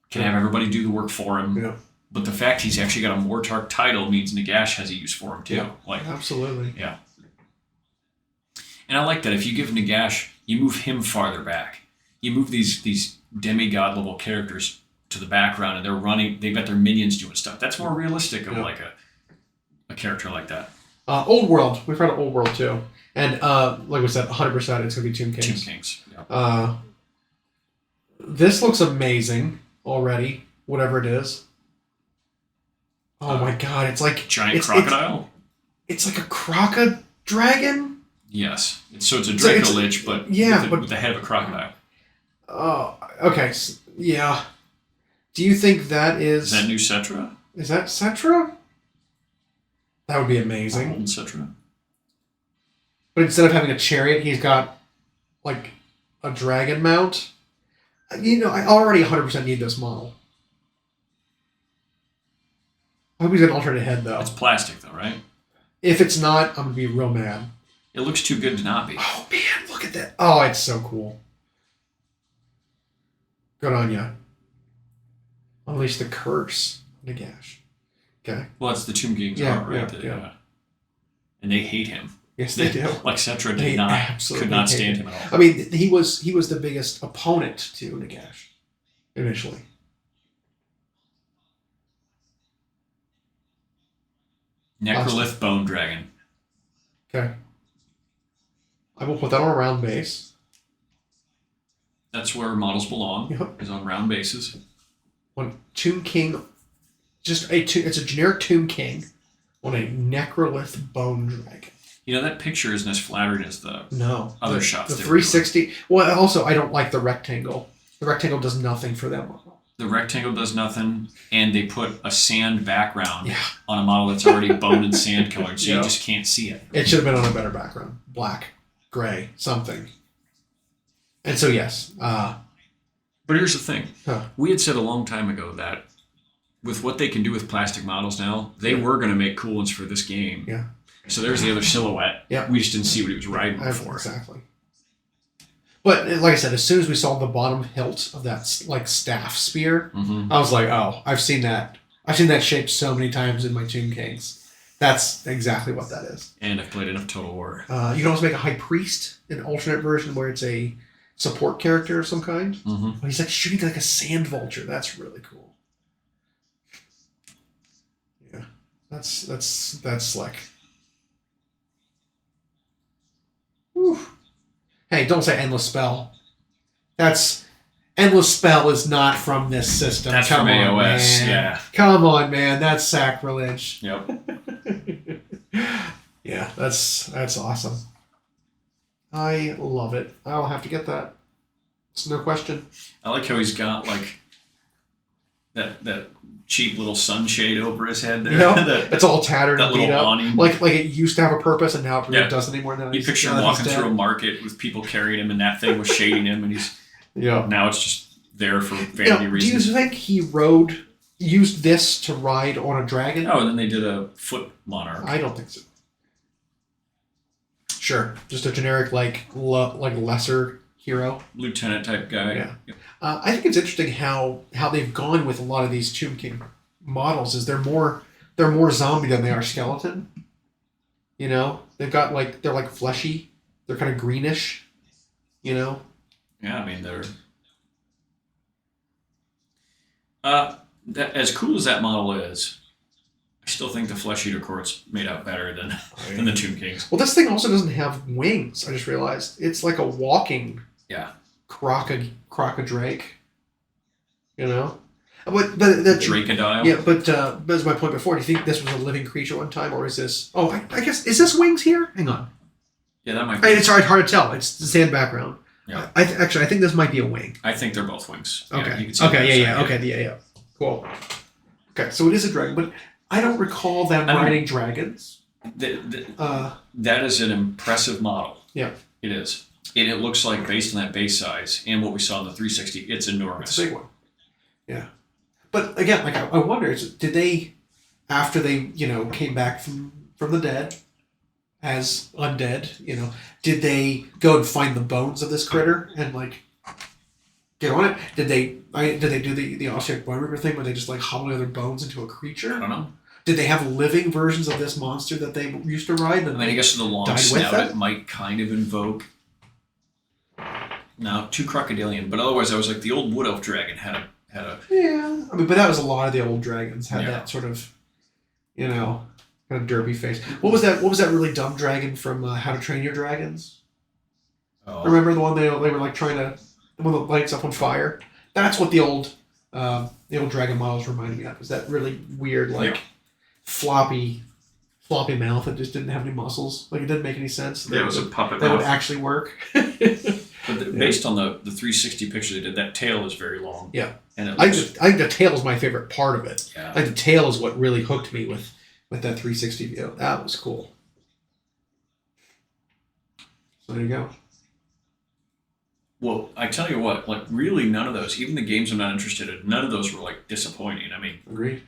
can have everybody do the work for him. Yeah. But the fact he's actually got a Mortarch title means Nagash has a use for him too. Yeah, like absolutely. Yeah. And I like that. If you give Nagash, you move him farther back. You move these demigod level characters to the background, and they're running. They've got their minions doing stuff. That's more realistic of like a character like that. Old World. We've heard of Old World too, and like we said, 100% it's going to be Tomb Kings. Tomb Kings. Yeah. This looks amazing already. Whatever it is. Oh my god! It's like giant crocodile. It's like a croco dragon. Yes. So it's a Dracolich, but with the head of a crocodile. Oh, okay. Yeah. Do you think that is... Is that new Cetra? Is that Cetra? That would be amazing. Old Cetra. But instead of having a chariot, he's got, like, a dragon mount. I already 100% need this model. I hope he's got an alternate head, though. It's plastic, though, right? If it's not, I'm going to be real mad. It looks too good to not be. Oh, man, look at that. Oh, it's so cool. Good on ya. Unleash the curse. Nagash. Okay. Well, it's the Tomb Kings art, right? Yeah. And they hate him. Yes, they do. Like Cetra could not stand him at all. I mean, he was the biggest opponent to Nagash initially. Necrolith Bone Dragon. Okay. I will put that on a round base. That's where models belong. Yep. Is on round bases. One Tomb King, it's a generic Tomb King on a Necrolith Bone Dragon. That picture isn't as flattering as the other shots. The 360. Well, also, I don't like the rectangle. The rectangle does nothing for that model. The rectangle does nothing, and they put a sand background on a model that's already bone and sand colored, so you just can't see it. It should have been on a better background. Black, gray, something. And so, yes. But here's the thing. We had said a long time ago that with what they can do with plastic models now, they were going to make cool ones for this game. Yeah. So there's the other silhouette. Yeah. We just didn't see what he was riding before. Exactly. But like I said, as soon as we saw the bottom hilt of that like staff spear, I was like, oh, I've seen that. I've seen that shape so many times in my Tomb Kings. That's exactly what that is. And I've played enough Total War. You can also make a High Priest, an alternate version where it's a support character of some kind. He's like shooting like a sand vulture. That's really cool. Yeah, that's slick. Whew. Hey, don't say Endless Spell. Endless Spell is not from this system. That's from AOS, man. yeah. Come on, man. That's sacrilege. Yep. Yeah, that's awesome. I love it. I'll have to get that. It's no question. I like how he's got like that cheap little sunshade over his head there. Yeah, it's all tattered and beat up. Awning. Like it used to have a purpose and now it really doesn't anymore. You picture him walking through a market with people carrying him and that thing was shading him and he's now it's just there for vanity reasons. Do you think he used this to ride on a dragon? Oh, and then they did a foot monarch. I don't think so. Sure, just a generic like lesser hero, lieutenant type guy. Yeah, I think it's interesting how they've gone with a lot of these Tomb King models. Is they're more zombie than they are skeleton. You know, they've got they're like fleshy. They're kind of greenish. You know. Yeah, I mean they're. That as cool as that model is, I still think the Flesh Eater Court's made out better than the Tomb Kings. Well, this thing also doesn't have wings. I just realized it's like a walking crocodrake. You know, but the Dracodile. Yeah, but as my point before, do you think this was a living creature one time, or is this? Oh, I guess is this wings here? Hang on. Yeah, that might be. It's hard to tell. It's the sand background. Yeah. I think this might be a wing. I think they're both wings. Okay. Yeah, you can see Okay. Cool. Okay, so it is a dragon, but I don't recall them riding dragons. That is an impressive model. Yeah. It is. And it looks like, based on that base size and what we saw in the 360, it's enormous. It's a big one. Yeah. But again, I wonder, did they, after they, came back from the dead as undead, did they go and find the bones of this critter and get on it? Did they do the Ossiarch Bone Reaper thing where they just hobble their bones into a creature? I don't know. Did they have living versions of this monster that they used to ride? I guess the long snout it might kind of invoke. Now, too crocodilian, but otherwise I was like the old Wood Elf Dragon had a. Yeah, but that was a lot of the old dragons had that sort of, kind of derpy face. What was that really dumb dragon from How to Train Your Dragons? Oh. Remember the one they were trying to, the one that lights up on fire? That's what the old dragon models reminded me of. Was that really weird floppy mouth that just didn't have any muscles? It didn't make any sense. Yeah, it was a puppet that mouth. Would actually work. But based on the 360 picture they did, that tail is very long. Yeah. And I think the tail is my favorite part of it. Yeah. The tail is what really hooked me with that 360 view. That was cool. So there you go. Well, I tell you what, really none of those, even the games I'm not interested in, none of those were disappointing. I mean, agreed.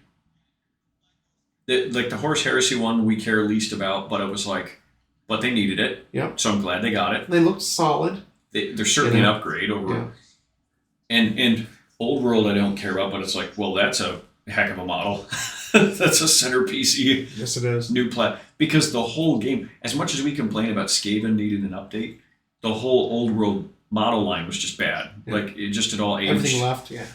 The Horus Heresy one we care least about, but it was but they needed it. Yep. So I'm glad they got it. They looked solid. They're certainly an upgrade over. Yeah. And Old World I don't care about, but it's that's a heck of a model. That's a centerpiece. Yes, it is. New because the whole game, as much as we complain about Skaven needed an update, the whole Old World model line was just bad. Yeah. It just at all aged. Everything left, yeah.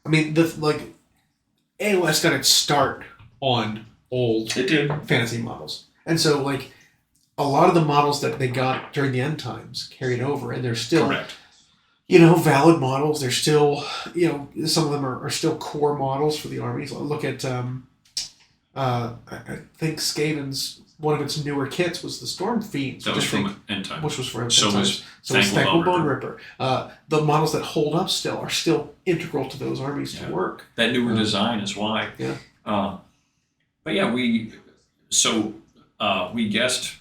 I mean, AOS got its start on old fantasy models. And so, a lot of the models that they got during the end times carried over, and they're still, correct. Valid models. They're still, some of them are still core models for the armies. Look at, I think Skaven's, one of its newer kits was the Storm Fiends. That was from End Times. Which was from End Times. So was Thankful Bone Ripper. The models that hold up still are still integral to those armies to work. That newer design is why. Yeah. But yeah, we guessed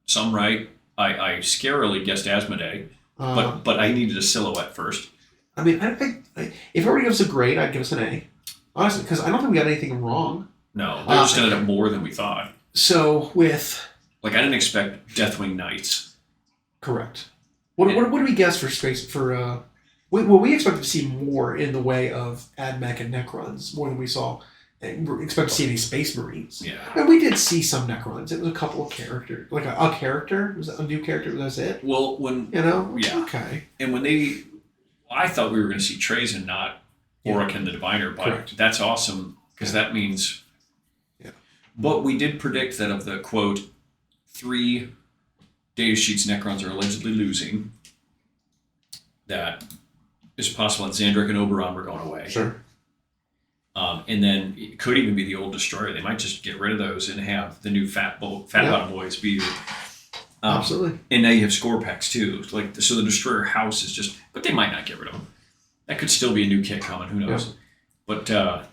some right. I scarily guessed Asmodee, but I needed a silhouette first. I mean, if everybody gives us a grade, I'd give us an A. Honestly, because I don't think we got anything wrong. No, they just ended up more than we thought. So with... I didn't expect Deathwing Knights. Correct. What do we guess for space for? We expected to see more in the way of AdMech and Necrons more than we saw. Expect to see any Space Marines. Yeah. And we did see some Necrons. It was a couple of characters, like a character. Was it a new character? That's it. Well, when yeah, okay. And when I thought we were going to see Trazen, not Orokin the Diviner, but correct. That's awesome because that means. Yeah. But we did predict that of the quote 3 data sheets Necrons are allegedly losing, that it's possible that Xandric and Oberon were going away. Sure. And then it could even be the old Destroyer. They might just get rid of those and have the new Fat Bottom Boys be. Absolutely. And now you have score packs too. So the Destroyer house is just, but they might not get rid of them. That could still be a new kit coming. Who knows? Yeah. But on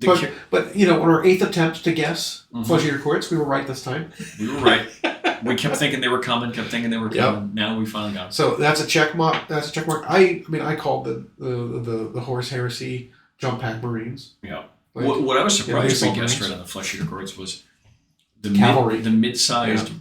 our 8th attempt to guess Flesh Eater Courts, we were right this time. We were right. We kept thinking they were coming. Yep. Now we finally got them. So that's a check mark. I called the Horus Heresy Jump Pack Marines. Yeah. What I was surprised we guessed right on the Flesh Eater Courts was the cavalry, the mid-sized,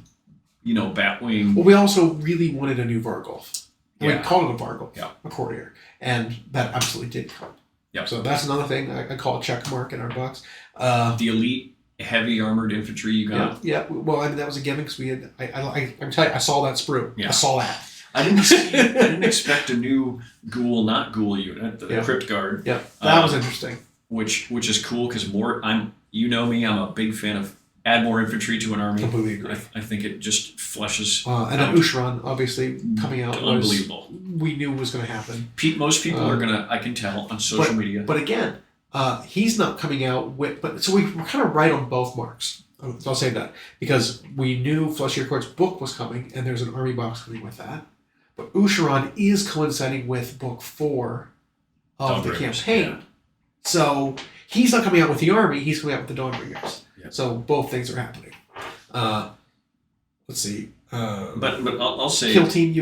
Batwing. Well, we also really wanted a new Vargulf. We called it a Vargulf, a courtier, and that absolutely did come. Yeah. So that's another thing I call a check mark in our box. The elite heavy armored infantry you got. Yeah. Well, that was a given because we had. I can tell you, I saw that sprue. Yeah. I saw that. I didn't expect a new not ghoul unit, the Crypt Guard. Yeah, that was interesting. Which is cool because I'm a big fan of add more infantry to an army. Completely agree. I think it just fleshes. And then Usharan, obviously coming out, unbelievable. We knew was going to happen. Most people are gonna, I can tell on social media. But again, he's not coming out with. But so we're kind of right on both marks. I'll say that because we knew Flesh Eater Court's book was coming, and there's an army box coming with that. But Usharan is coinciding with book 4 of the campaign. Yeah. So he's not coming out with the army, he's coming out with the Dawnbringers. Yep. So both things are happening. Let's see. But I'll say Kill Team,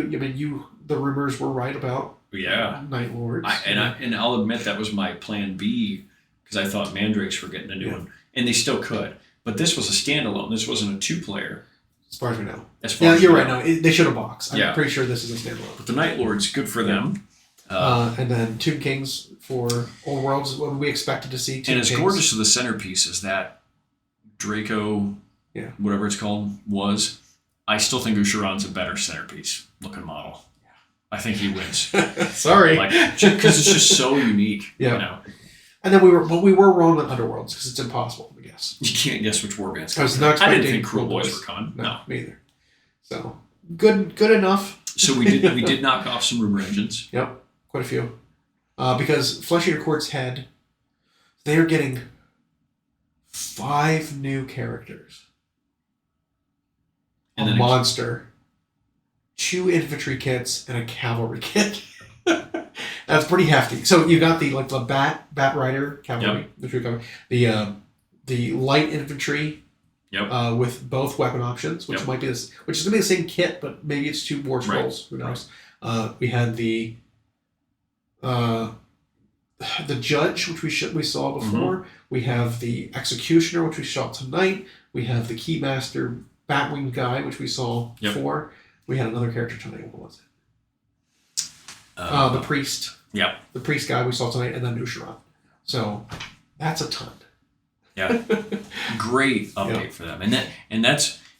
the rumors were right about Night Lords. And I'll admit that was my plan B because I thought Mandrakes were getting a new one. And they still could. But this was a standalone. This wasn't a 2-player. As far as we know. You're right. No, they should have boxed. I'm pretty sure this is a standalone. But the Night Lords, good for them. And then Tomb Kings for Old Worlds, what we expected to see. And as gorgeous as the centerpiece as that Draco, whatever it's called, was, I still think Usharan's a better centerpiece looking model. Yeah. I think he wins. Sorry. Because it's just so unique. Yeah. And then we were wrong on Underworlds because it's impossible to guess. You can't guess which warband's coming. I didn't think Cruel Boys were coming. No, me either. So good enough. So we did knock off some rumor engines. Yep, quite a few. Because Flesh Eater Court's head, they are getting 5 new characters. And a monster, 2 infantry kits, and a cavalry kit. That's pretty hefty. So you got the Bat Rider cavalry, the light infantry, with both weapon options, which might be which is going to be the same kit, but maybe it's 2 war scrolls. Who knows? We had the Judge, which we saw before. Mm-hmm. We have the Executioner, which we saw tonight. We have the Keymaster Batwing guy, which we saw before. We had another character tonight. What was it? The Priest. Yeah. The Priest guy we saw tonight, and then Usharan. So that's a ton. Yeah. Great update for them. And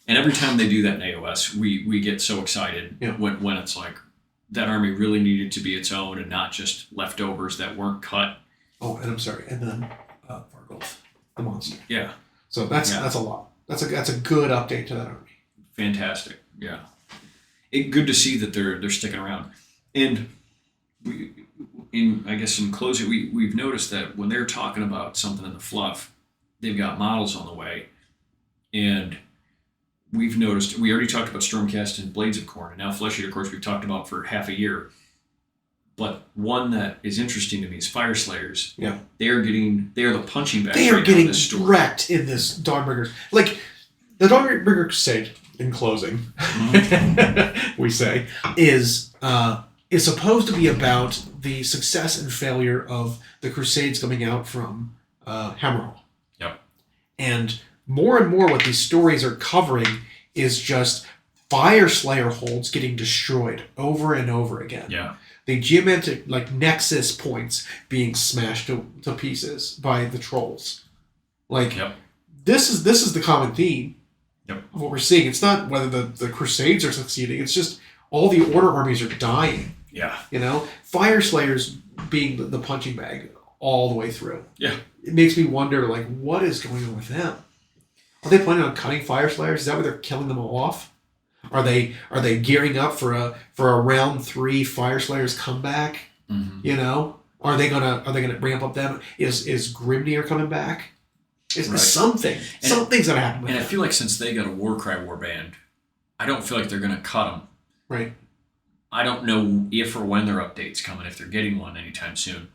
every time they do that in AOS, we get so excited when it's like that army really needed to be its own and not just leftovers that weren't cut. Oh, and I'm sorry. And then Vargulf, the monster. Yeah. So that's a lot. That's a good update to that army. Fantastic. Yeah. Good to see that they're sticking around. And in closing, we've noticed that when they're talking about something in the fluff, they've got models on the way. And we've noticed, we already talked about Stormcast and Blades of Corn, and now Flesh Eater, of course, we've talked about for half a year. But one that is interesting to me is Fire Slayers. Yeah. They are the punching bag. They are getting wrecked in this Dawnbringers. Like, the Dawnbringer Crusade, in closing, we say, is supposed to be about the success and failure of the Crusades coming out from Hammerhall. Yep. And more what these stories are covering is just Fire Slayer holds getting destroyed over and over again. Yeah. The geometric like nexus points being smashed to pieces by the trolls. Like this is the common theme of what we're seeing. It's not whether the Crusades are succeeding. It's just all the Order armies are dying. Yeah. You know, Fire Slayers being the punching bag all the way through. Yeah. It makes me wonder, like, what is going on with them? Are they planning on cutting Fire Slayers? Is that why they're killing them all off? Are they gearing up for a round 3 Fire Slayers comeback? Mm-hmm. You know, are they gonna ramp up them? Is Grimnir coming back? Is something's gonna happen with and them. I feel like since they got a Warcry warband, I don't feel like they're gonna cut them. Right. I don't know if or when their update's coming, if they're getting one anytime soon.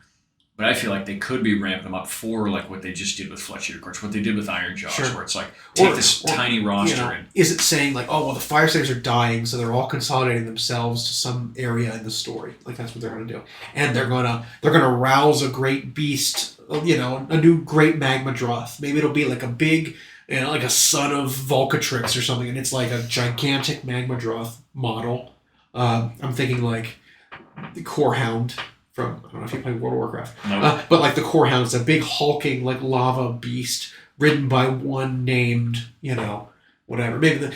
But I feel like they could be ramping them up for like what they just did with Flesh-Eater Courts, what they did with Iron Jaws, where it's like, take this tiny roster and... Is it saying like, oh, well, the Fire Slayers are dying, so they're all consolidating themselves to some area in the story. Like, that's what they're going to do. And they're gonna rouse a great beast, you know, a new great Magma Droth. Maybe it'll be like a big, you know, like a son of Volcatrix or something, and it's like a gigantic Magma Droth model. I'm thinking like the Core Hound from, I don't know if you play World of Warcraft, but like the Core Hound is a big hulking like lava beast ridden by one named, you know, whatever. Maybe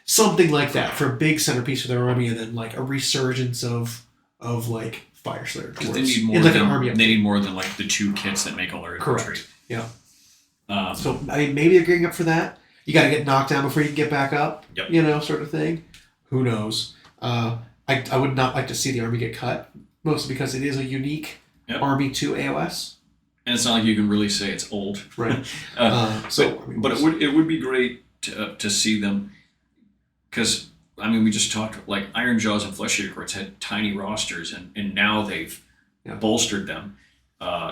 something like that for a big centerpiece of their army, and then like a resurgence of like Fire Slayer. Because they need more than they need more than like the 2 kits that make all their infantry. Correct. Yeah. So I mean, maybe they're gearing up for that. You got to get knocked down before you can get back up. Yep. You know, sort of thing. Who knows? I would not like to see the army get cut, mostly because it is a unique army to AOS. And it's not like you can really say it's old. Right. But it would be great to see them, because, I mean, we just talked, like, Iron Jaws and Flesh-Eater Courts had tiny rosters, and now they've bolstered them.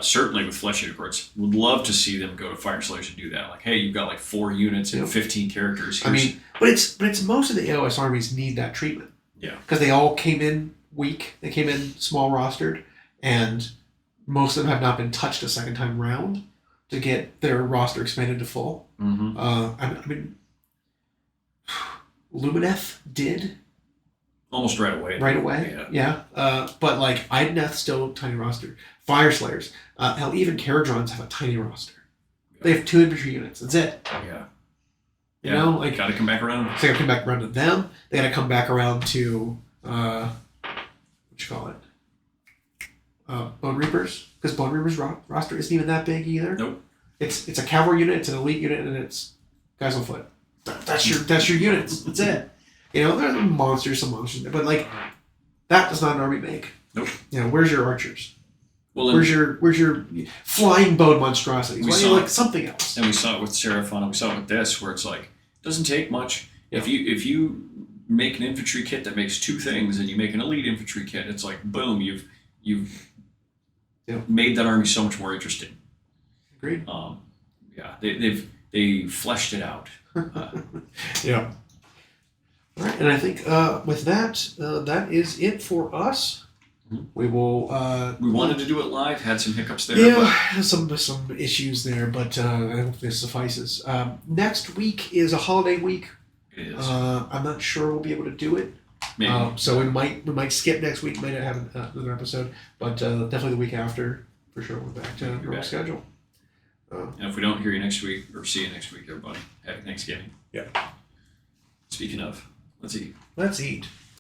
Certainly with Flesh-Eater Courts. Would love to see them go to Fire Slayers and do that. Like, hey, you've got like 4 units and 15 characters. I mean, but it's most of the AOS armies need that treatment. Yeah. Because they all came in weak. They came in small rostered, and most of them have not been touched a second time round to get their roster expanded to full. Mm-hmm. I mean, Lumineth did. Almost right away. Right away, yeah. But like Idoneth still tiny roster. Fire Slayers, hell, even Caradrons have a tiny roster. They have 2 infantry units. That's it. Yeah. You know, like, gotta come back around. So they gotta come back around to them. They gotta come back around to what you call it? Bone Reapers, because Bone Reapers roster isn't even that big either. Nope. It's a cavalry unit, it's an elite unit, and it's guys on foot. That's your units. That's it. You know, there are some monsters, but like that does not an army make. Nope. You know, where's your archers? Well, where's your flying bone monstrosities? Why do you like something else? And we saw it with Seraphon, and we saw it with this, where it's like, it doesn't take much. Yeah. If you make an infantry kit that makes 2 things, and you make an elite infantry kit, it's like boom, you've made that army so much more interesting. Agreed. They fleshed it out. Yeah. All right, and I think with that, that is it for us. Mm-hmm. We will. We wanted to do it live. Had some hiccups there. Yeah, some issues there, but I hope this suffices. Next week is a holiday week. It is. I'm not sure we'll be able to do it. Maybe. So we might skip next week. Might not have another episode, but definitely the week after for sure. We're back to normal schedule. And if we don't hear you next week or see you next week, everybody, happy Thanksgiving. Yeah. Speaking of, let's eat. Let's eat.